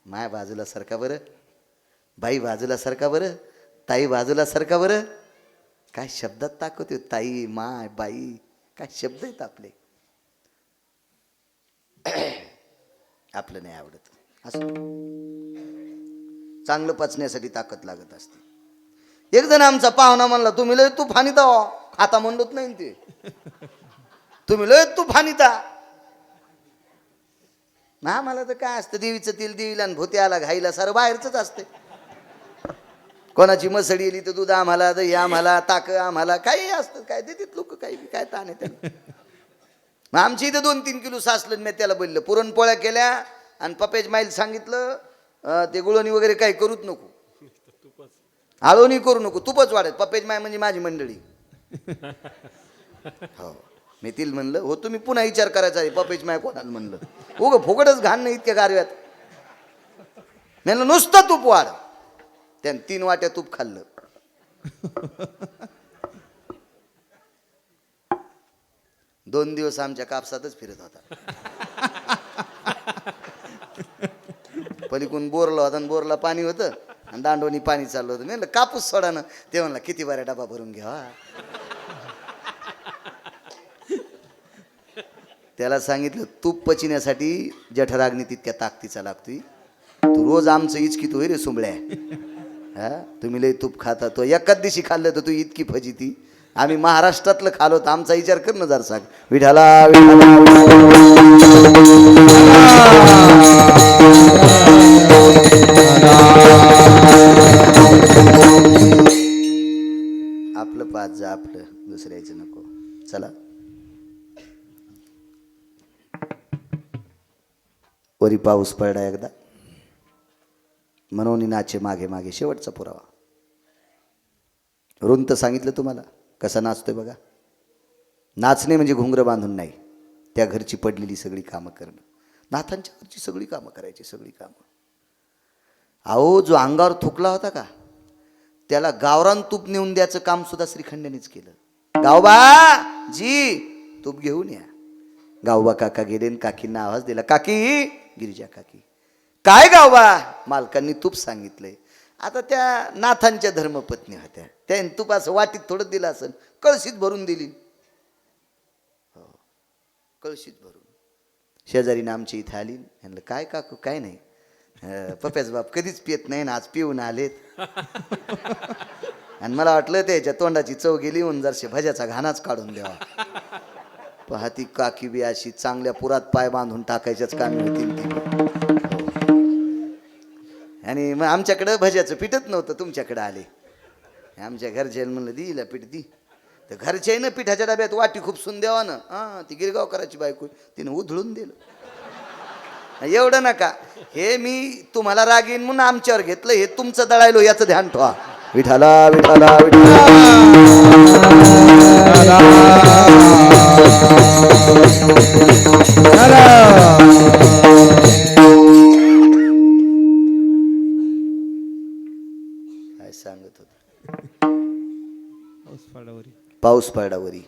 माय बाजूला सरका बरं, बाई बाजूला सरका बरं, ताई बाजूला सरका बरं. काय शब्दात ताकद आहे, ताई माय बाई काय शब्द आहेत आपले. आपलं नाही आवडत असं, चांगलं पचण्यासाठी ताकद लागत असते. एक जण आमचा पाहुणा म्हणला, तुम्ही लय तू फानिता हो. आता म्हणलोच नाही ते, तुम्ही लय तू फानिता ना. मला तर काय असतं, देवीचं तेल देवीला आणि भूते आला घाईला, सारं बाहेरच असते. कोणाची मसडी येली तर दूध आम्हाला, दही आम्हाला, ताक आम्हाला, काही असतं काय देतात लोक, काही काय ताण आहे त्याला. मग आमच्या इथं 2-3 किलो सासलं, मी त्याला बोललं पुरणपोळ्या केल्या आणि पप्याच माईल सांगितलं ते गुळणी वगैरे काही करूच नको, आळवणी करू नको, तुपच वाढत. पप्याच माय म्हणजे माझी मंडळी. हो, मी तिला म्हणलं हो तुम्ही पुन्हा विचार करायचा आहे पप्याच माय कोणाला म्हणलं, उगं फुकटच घाण नाही इतक्या गारव्यात. म्हणलं नुसतं तूप वाढ. त्यानं 3 वाट्या तूप खाल्लं. दोन दिवस आमच्या कापसातच फिरत होता. पलीकडून बोरला होता आणि बोरला पाणी होतं आणि दांडवणी पाणी चाललं होतं. मी म्हणलं कापूस सोडा ना. ते म्हणला किती बाऱ्या डबा भरून घ्यावा. त्याला सांगितलं तूप पचिण्यासाठी जठराग्नी तितक्या ताकदीचा लागतोय. तू रोज आमचं इचकीत होई रे सुंबळ्या. हा तुम्ही लय तूप खाता, तो एकाच दिवशी खाल्लं तर तू इतकी फजिती. आम्ही महाराष्ट्रातलं खालो तर आमचा विचार कर ना जर सांग. विठाला आपलं पाच जा, आपलं दुसऱ्याचं नको. चला वरी पाऊस पडला एकदा म्हणून नाचे मागे मागे. शेवटचा पुरावा रुंत सांगितलं तुम्हाला कसा नाचतोय बघा. नाचणे म्हणजे घुंगरं बांधून नाही, त्या घरची पडलेली सगळी कामं करणं. नाथांच्या घरची सगळी कामं करायची, सगळी कामं. अहो जो अंगावर थुकला होता का त्याला गावरान तूप नेऊन द्यायचं काम सुद्धा श्रीखंड्यानेच केलं. गावबा जी तूप घेऊन या. गावबा काका गेले आणि काकींना आवाज दिला, काकी, गिरिजा काकी. काय गावबा, मालकांनी तूप सांगितलंय. आता त्या नाथांच्या धर्मपत्नी होत्या, त्याने तूप असं वाटीत थोडं दिलं असेल, कळशीत भरून दिली. हो कळशीत भरून. शेजारीनं आमच्या इथे आली. म्हणलं काय काकू, काय नाही. पप्याच बाप कधीच पित नाही ना आज पिऊन आलेत आणि मला वाटलं त्याच्या तोंडाची चव गेली म्हणून जरशे भज्याचा घाणाच काढून द्यावा. पहा ती काकी बी अशी चांगल्या पुरात पाय बांधून टाकायच्याच कामी होतील ती. आणि मग आमच्याकडं भज्याचं पिठच नव्हतं, तुमच्याकडे आले. आमच्या घरच्या म्हणलं दिला पीठ दी, तर घरच्यानं पिठाच्या डब्यात वाटी खूप सुन द्यावा ना. हां ती गिरगावकराची बायको तिनं उधळून दिलं. एवढं नका, हे मी तुम्हाला रागीन म्हणून आमच्यावर घेतलं, हे तुमचं दळायलो याचं ध्यान ठेवा. विठाला विठाला विठाला. काय सांगत होत, पाऊस पडावरी.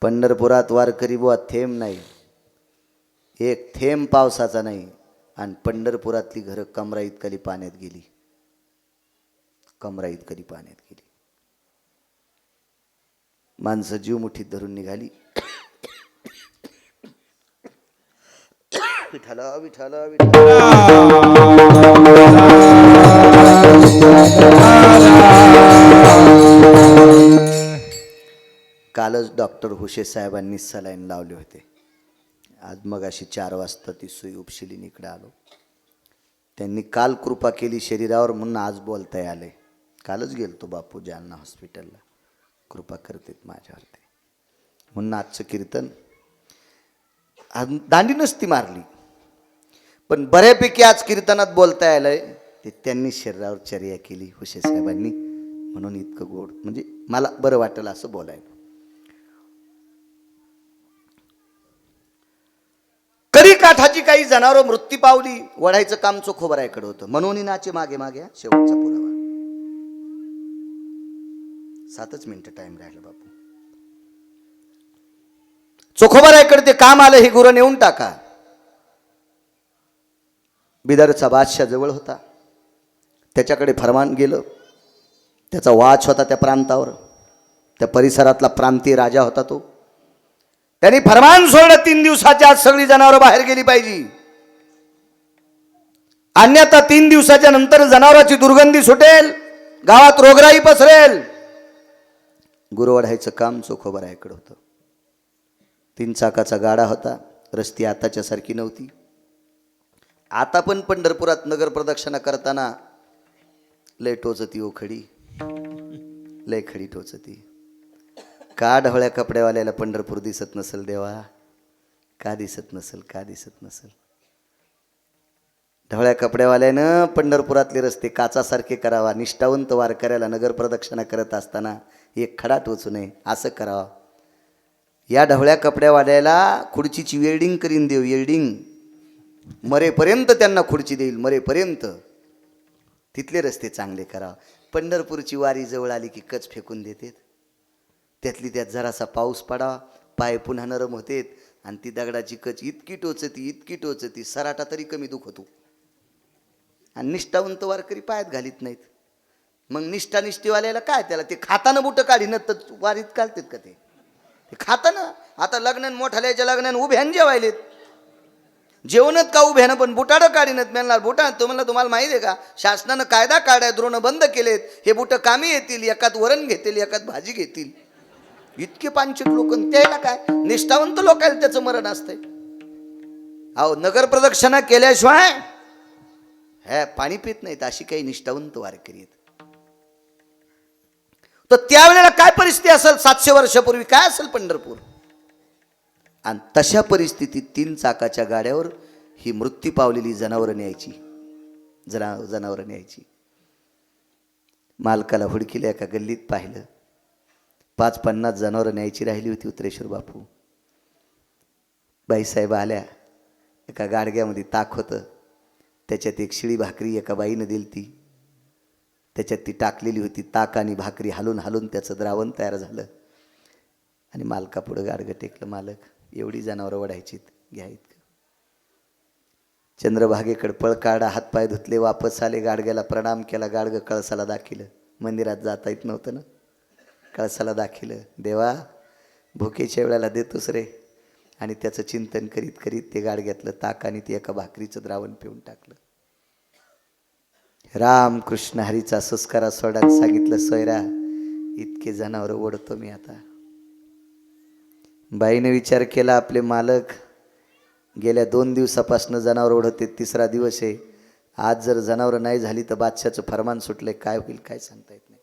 पंढरपुरात वारकरी बुवा थेंब नाही, एक थेंब पावसाचा नाही. आणि पंढरपुरातली घरं कमरा इतकली पाण्यात गेली, कमरा इतकली पाण्यात गेली. माणसं जीव मुठीत धरून निघाली. विठाला विठाला कालच डॉक्टर हुशे साहेबांनी सलाईन लावले होते. आज मग अशी 4 वाजता ती सुई उपशिलीन इकडे आलो. त्यांनी काल कृपा केली शरीरावर म्हणून आज बोलता आले. कालच गेलतो बापू जालना हॉस्पिटलला, कृपा करतेत माझ्यावरती म्हणून आजचं कीर्तन. दांडी नसती मारली पण बऱ्यापैकी आज कीर्तनात बोलता आलंय. ते त्यांनी शरीरावर चर्या केली हुशे साहेबांनी, म्हणून इतकं गोड म्हणजे मला बरं वाटेल असं बोलायला. कधी काठाची काही जनावरं मृत्यू पावली, वढायचं काम चोखोबरायकडे होतं. म्हणून नाचे मागे मागे शेवटचा पुरावा. 7च मिनिटं टाइम राहिलं बापू. चोखोबरायकडे ते काम आलं, हे गुरं नेऊन टाका. बिदरचा बादशाह जवळ होता, त्याच्याकडे फरमान गेलं. त्याचा वाच होता त्या प्रांतावर, त्या परिसरातला प्रांतीय राजा होता तो. त्यांनी फरमान सोडलं 3 दिवसाच्या आत सगळी जनावरं बाहेर गेली पाहिजे, अन्यथा 3 दिवसाच्या नंतर जनावरांची दुर्गंधी सुटेल, गावात रोगराई पसरेल. गुरु वढायचं काम चोखोबरायकडे होतं. 3 चाकाचा गाडा होता, रस्ती आताच्या सारखी नव्हती. आता पण पंढरपुरात नगर प्रदक्षिणा करताना लय टोचती ओ खडी, लय खडी टोचती. का ढवळ्या कपड्यावाल्याला पंढरपूर दिसत नसेल देवा? का दिसत नसेल, का दिसत नसेल? ढवळ्या कपड्यावाल्यानं पंढरपुरातले रस्ते काचासारखे करावा. निष्ठावंत वारकऱ्याला नगर प्रदक्षिणा करत असताना एक खडा टोचू नये असं करावं. या ढवळ्या कपड्यावाल्याला खुर्चीची वेल्डिंग करीन देव, वेल्डिंग. मरेपर्यंत त्यांना खुर्ची देईल, मरेपर्यंत. तिथले रस्ते चांगले करावं. पंढरपूरची वारी जवळ आली की कच फेकून देतेत. त्यातली त्यात जरासा पाऊस पडावा, पाय पुन्हा नरम होतेत आणि ती दगडाची कच इतकी टोचती, इतकी टोचती, सराटा तरी कमी दुखतो. आणि निष्ठावंत वारकरी पायात घालीत नाहीत. मग निष्ठावाल्याला काय, त्याला ते खाताना बुटं काढीन तर वारीत घालतात का? ते खाताना. आता लग्न मोठाल्याच्या लग्नानं उभ्यान जेवायलेत, जेवणच का उभ्यानं, पण बुटाडं काढीनत. मिळणार बुटा तुम्हाला माहिती आहे का, शासनानं कायदा काढाय, द्रोण बंद केलेत. हे बुटं कामी येतील, एकात वरण घेतील, एकात भाजी घेतील. इतके पांचट लोक, त्याला काय निष्ठावंत लोकांना त्याचं मरण असतंय. अहो नगर प्रदक्षिणा केल्याशिवाय हे पाणी पित नाहीत, अशी काही निष्ठावंत वारकरी आहेत. तर त्यावेळेला काय परिस्थिती असेल, 700 वर्षापूर्वी काय असेल पंढरपूर. आणि तशा परिस्थितीत 3 चाकाच्या गाड्यावर ही मृत्यू पावलेली जनावरं न्यायची, जनावरं न्यायची. मालकाला हुडकीला एका गल्लीत पाहिलं, 5-50 जनावरं न्यायची राहिली होती. उत्रेश्वर बापू बाईसाहेब आल्या, एका गाडग्यामध्ये ताक होतं, त्याच्यात एक शिळी भाकरी एका बाईनं दिली ती, त्याच्यात ती टाकलेली होती. ताक आणि भाकरी हलून हलून त्याचं द्रावण तयार झालं. आणि मालकापुढं गाडगं टेकलं. मालक, एवढी जनावरं वढायचीत, घ्या इतकं. चंद्रभागेकडे पळ काढा, हातपाय धुतले, वापस आले, गाडग्याला प्रणाम केला. गाडगं कळसाला दाखिलं. मंदिरात जाता येत नव्हतं ना, कळसाला दाखिलं. देवा भुकेच्या वेळेला देतोस रे, आणि त्याचं चिंतन करीत करीत ते गाडग्यातलं ताक आणि ते एका भाकरीचं द्रावण पिऊन टाकलं. राम कृष्ण हरीचा संस्कारा सोडायला सांगितलं, सोयरा इतके जनावर ओढतो मी आता. बाईने विचार केला, आपले मालक गेल्या 2 दिवसापासून जनावर ओढते, 3रा दिवस आहे. आज जर जनावर नाही झाली तर बादशाचं फरमान सुटले, काय होईल काय सांगता येत नाही.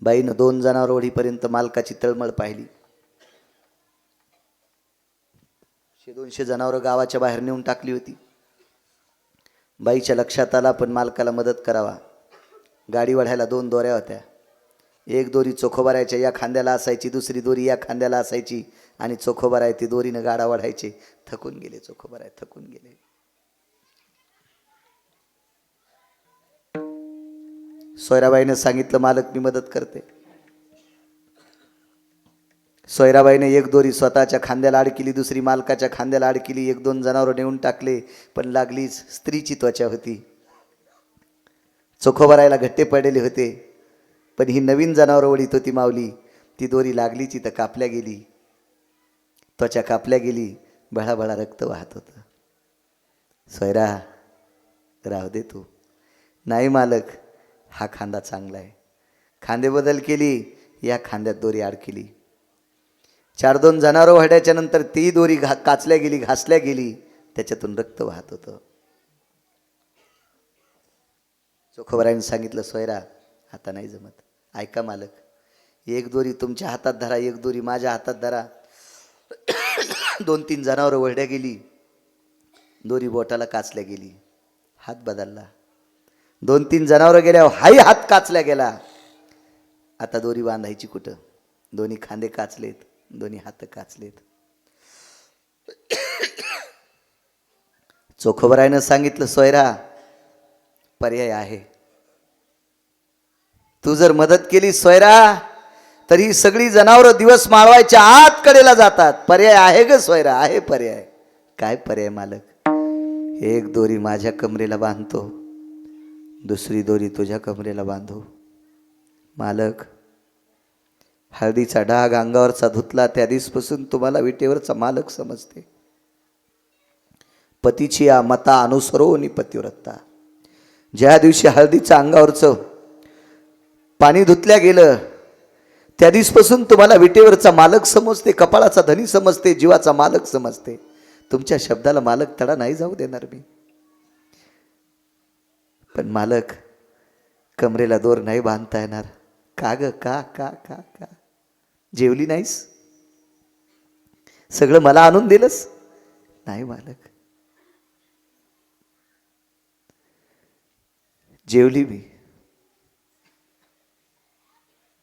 बाईनं 2 जनावर ओढीपर्यंत मालकाची तळमळ पाहिली. 100-200 जनावरं गावाच्या बाहेर नेऊन टाकली होती. बाईच्या लक्षात आला पण मालकाला मदत करावा. गाडी वढायला 2 दोऱ्या होत्या. एक दोरी चोखोबारायच्या या खांद्याला असायची, दुसरी दोरी या खांद्याला असायची आणि चोखोबाराय ती दोरीनं गाडा वढायचे. थकून गेले चोखोबाराय, थकून गेले. सोयराबाईनं सांगितलं, मालक मी मदत करते. सोयराबाईने एक दोरी स्वतःच्या खांद्याला अडकिली, दुसरी मालकाच्या खांद्याला अडकिली. 1-2 जनावर नेऊन टाकले पण लागलीच. स्त्रीची त्वचा होती, चोखोबारायला घट्टे पडलेले होते. पण ही नवीन जनावर ओढीत होती माऊली. ती दोरी लागलीच तर कापल्या गेली, त्वचा कापल्या गेली, भळाभळा रक्त वाहत होतं. सोयरा राहू दे तू. नाही मालक, हा खांदा चांगला आहे. खांदे बदल केली, या खांद्यात दोरी अडकली. 4-2 जनावरं वाढ्याच्या नंतर ती दोरी काचल्या गेली, घासल्या गेली, त्याच्यातून रक्त वाहत होतं. चोखोबारायने सांगितलं, सोयरा आता नाही जमत. ऐका मालक, एक दोरी तुमच्या हातात धरा, एक दोरी माझ्या हातात धरा. 2-3 जनावरं वळड्या गेली, दोरी बोटाला काचल्या गेली, हात बदलला. 2-3 जनावरं गेल्यावर हाही हात काचल्या गेला. आता दोरी बांधायची कुठं? दोन्ही खांदे काचलेत, दोन्ही हात काचलेत. चोखोबारायनं सांगितलं, सोयरा पर्याय आहे. तू जर मदत केली सोयरा तर ही सगळी जनावरं दिवस माळवायच्या आत कडेला जातात. पर्याय आहे ग सोयरा, आहे पर्याय. काय पर्याय मालक? एक दोरी माझ्या कमरेला बांधतो, दुसरी दोरी तुझ्या कमरेला बांधू. मालक, हळदीचा डाग अंगावरचा धुतला त्या दिवसपासून तुम्हाला विटेवरचा मालक समजते. पतीची या मता अनुसरोनी पतिव्रता. ज्या दिवशी हळदीचं अंगावरचं पाणी धुतल्या गेलं त्या दिवसपासून तुम्हाला विटेवरचा मालक समजते, कपाळाचा धनी समजते, जीवाचा मालक समजते. तुमच्या शब्दाला मालक तडा नाही जाऊ देणार मी. पण मालक, कमरेला दोर नाही बांधता येणार. का ग? का का का का जेवली नाहीस? सगळं मला आणून दिलंस? नाही मालक, जेवली मी.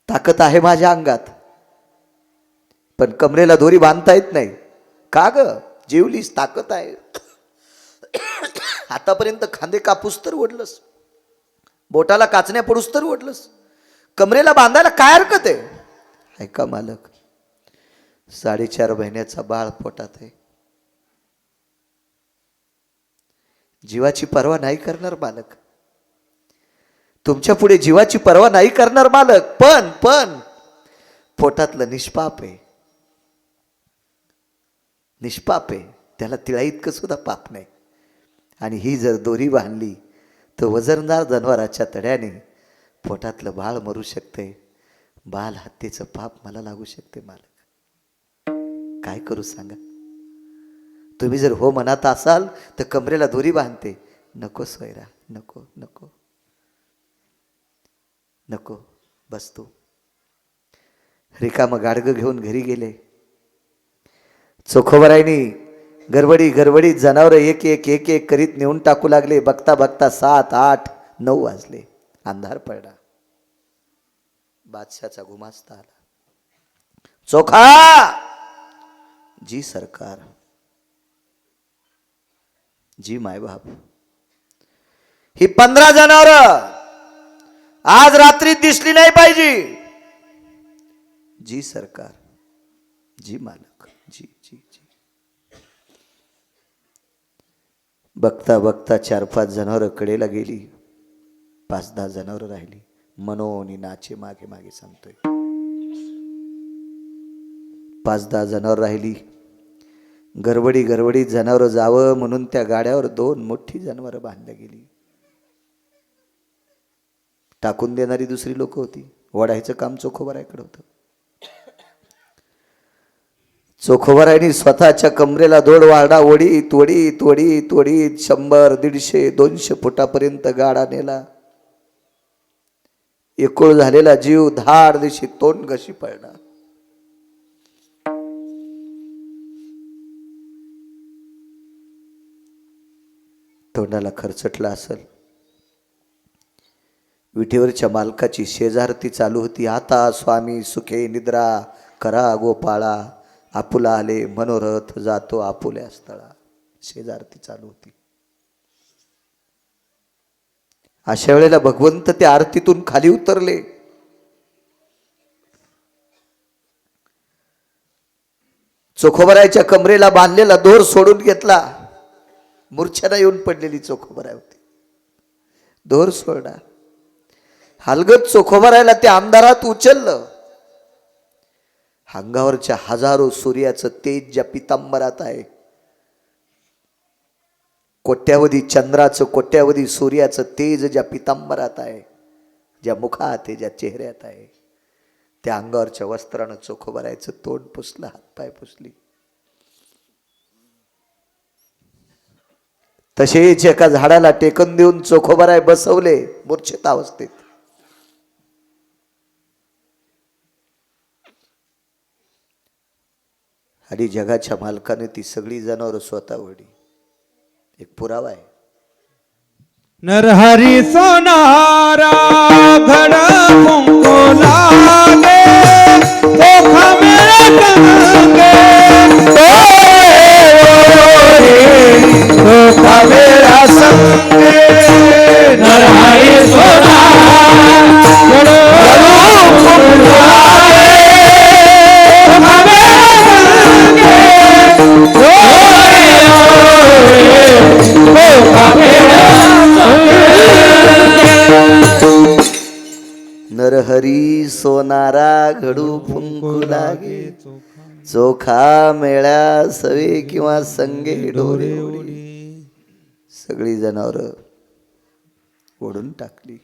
ताकद आहे माझ्या अंगात, पण कमरेला दोरी बांधता येत नाही. का ग? जेवलीस, ताकद आहे. आतापर्यंत खांदे कापूस तर ओढलंस, बोटाला काचण्या पडूस तर ओढलंस, कमरेला बांधायला काय हरकत आहे? ऐका मालक, 4.5 महिन्याचा बाळ पोटात आहे. जीवाची पर्वा नाही करणार मालक, तुमच्या पुढे जीवाची पर्वा नाही करणार मालक. पण पोटातलं निष्पाप आहे, निष्पाप आहे, त्याला तिळा इतकं सुद्धा पाप नाही. आणि ही जर दोरी बांधली तर वजनदार जनावराच्या तड्याने पोटातलं बाळ मरू शकते. बाल हत्येचं पाप मला लागू शकते. मालक काय करू सांगा? तुम्ही जर हो म्हणत असाल तर कमरेला दोरी बांधते. नको सोयरा, नको नको नको, बस तू. रिकामं गाडगं घेऊन घरी गेले. चोखोबारायनी गडबडीत जनावरं एक एक करीत नेऊन टाकू लागले. बघता बघता 7, 8, 9 वाजले. अंधार पडला. बादशाचा गुमास्ता आला. चोखा! जी सरकार, जी मायबाप, ही 15 जनावरं आज रात्री दिसली नाही पाहिजे. जी सरकार, जी मालक, जी जी जी. बघता बघता 4-5 जनावरं कडेला गेली. 5-10 जनावरं राहिली. मनोनी नाचे मागे मागे सांगतोय. 5-10 जनावर राहिली. गडबडीत जनावर जावं म्हणून त्या गाड्यावर 2 मोठी जनावरं बांधल्या गेली. टाकून देणारी दुसरी लोक होती. ओढायचं काम चोखोबारायकडे होतं. चोखोबारायनी स्वतःच्या कमरेला दोड वारडा ओढीत 100, 150, 200 फुटापर्यंत गाडा नेला. एकूळ झालेला जीव धाड दिशी तोंड घशी पडला. तोंडाला खरचटला असल. विठेवरच्या मालकाची शेजारती चालू होती. आता स्वामी सुखे निद्रा करा गोपाळा, आपुला आले मनोरथ जातो आपुल्या स्थळा. शेजारती चालू होती. अशा वेळेला भगवंत त्या आरतीतून खाली उतरले. चोखोबरायच्या कमरेला बांधलेला दोर सोडून घेतला. मूर्छेला येऊन पडलेली चोखोबराय होती. दोर सोडला. हलगत चोखोबरायला त्या अंधारात उचललं. अंगावरच्या हजारो सूर्याचं तेज ज्या पितांबरात आहे, कोट्यावधी चंद्राचं, कोट्यावधी सूर्याचं तेज ज्या पितांबरात आहे, ज्या मुखात आहे, ज्या चेहऱ्यात आहे, त्या अंगावरच्या वस्त्रानं चोखोबरायचं तोंड पुसलं, हातपाय पुसली. तसेच एका झाडाला टेकन देऊन चोखोबराय बसवले मूर्छित अवस्थेत. आणि जगाच्या मालकाने ती सगळी जनावरं स्वतः ओढली. एक पुरावा आहे. नरहरी सोनारा घड कुंकू लागे, धोखा मेरा संगे, धोखा मेरा संगे. नरहरी सोनारा घड कुंकू लागे, धोखा मेरा संगे, धोखा मेरा नरहरी सोनारा घडू फुंकू लागे, चोखा मेळा सवे किंवा संगे डोरे. सगळी जनावरं ओढून टाकली.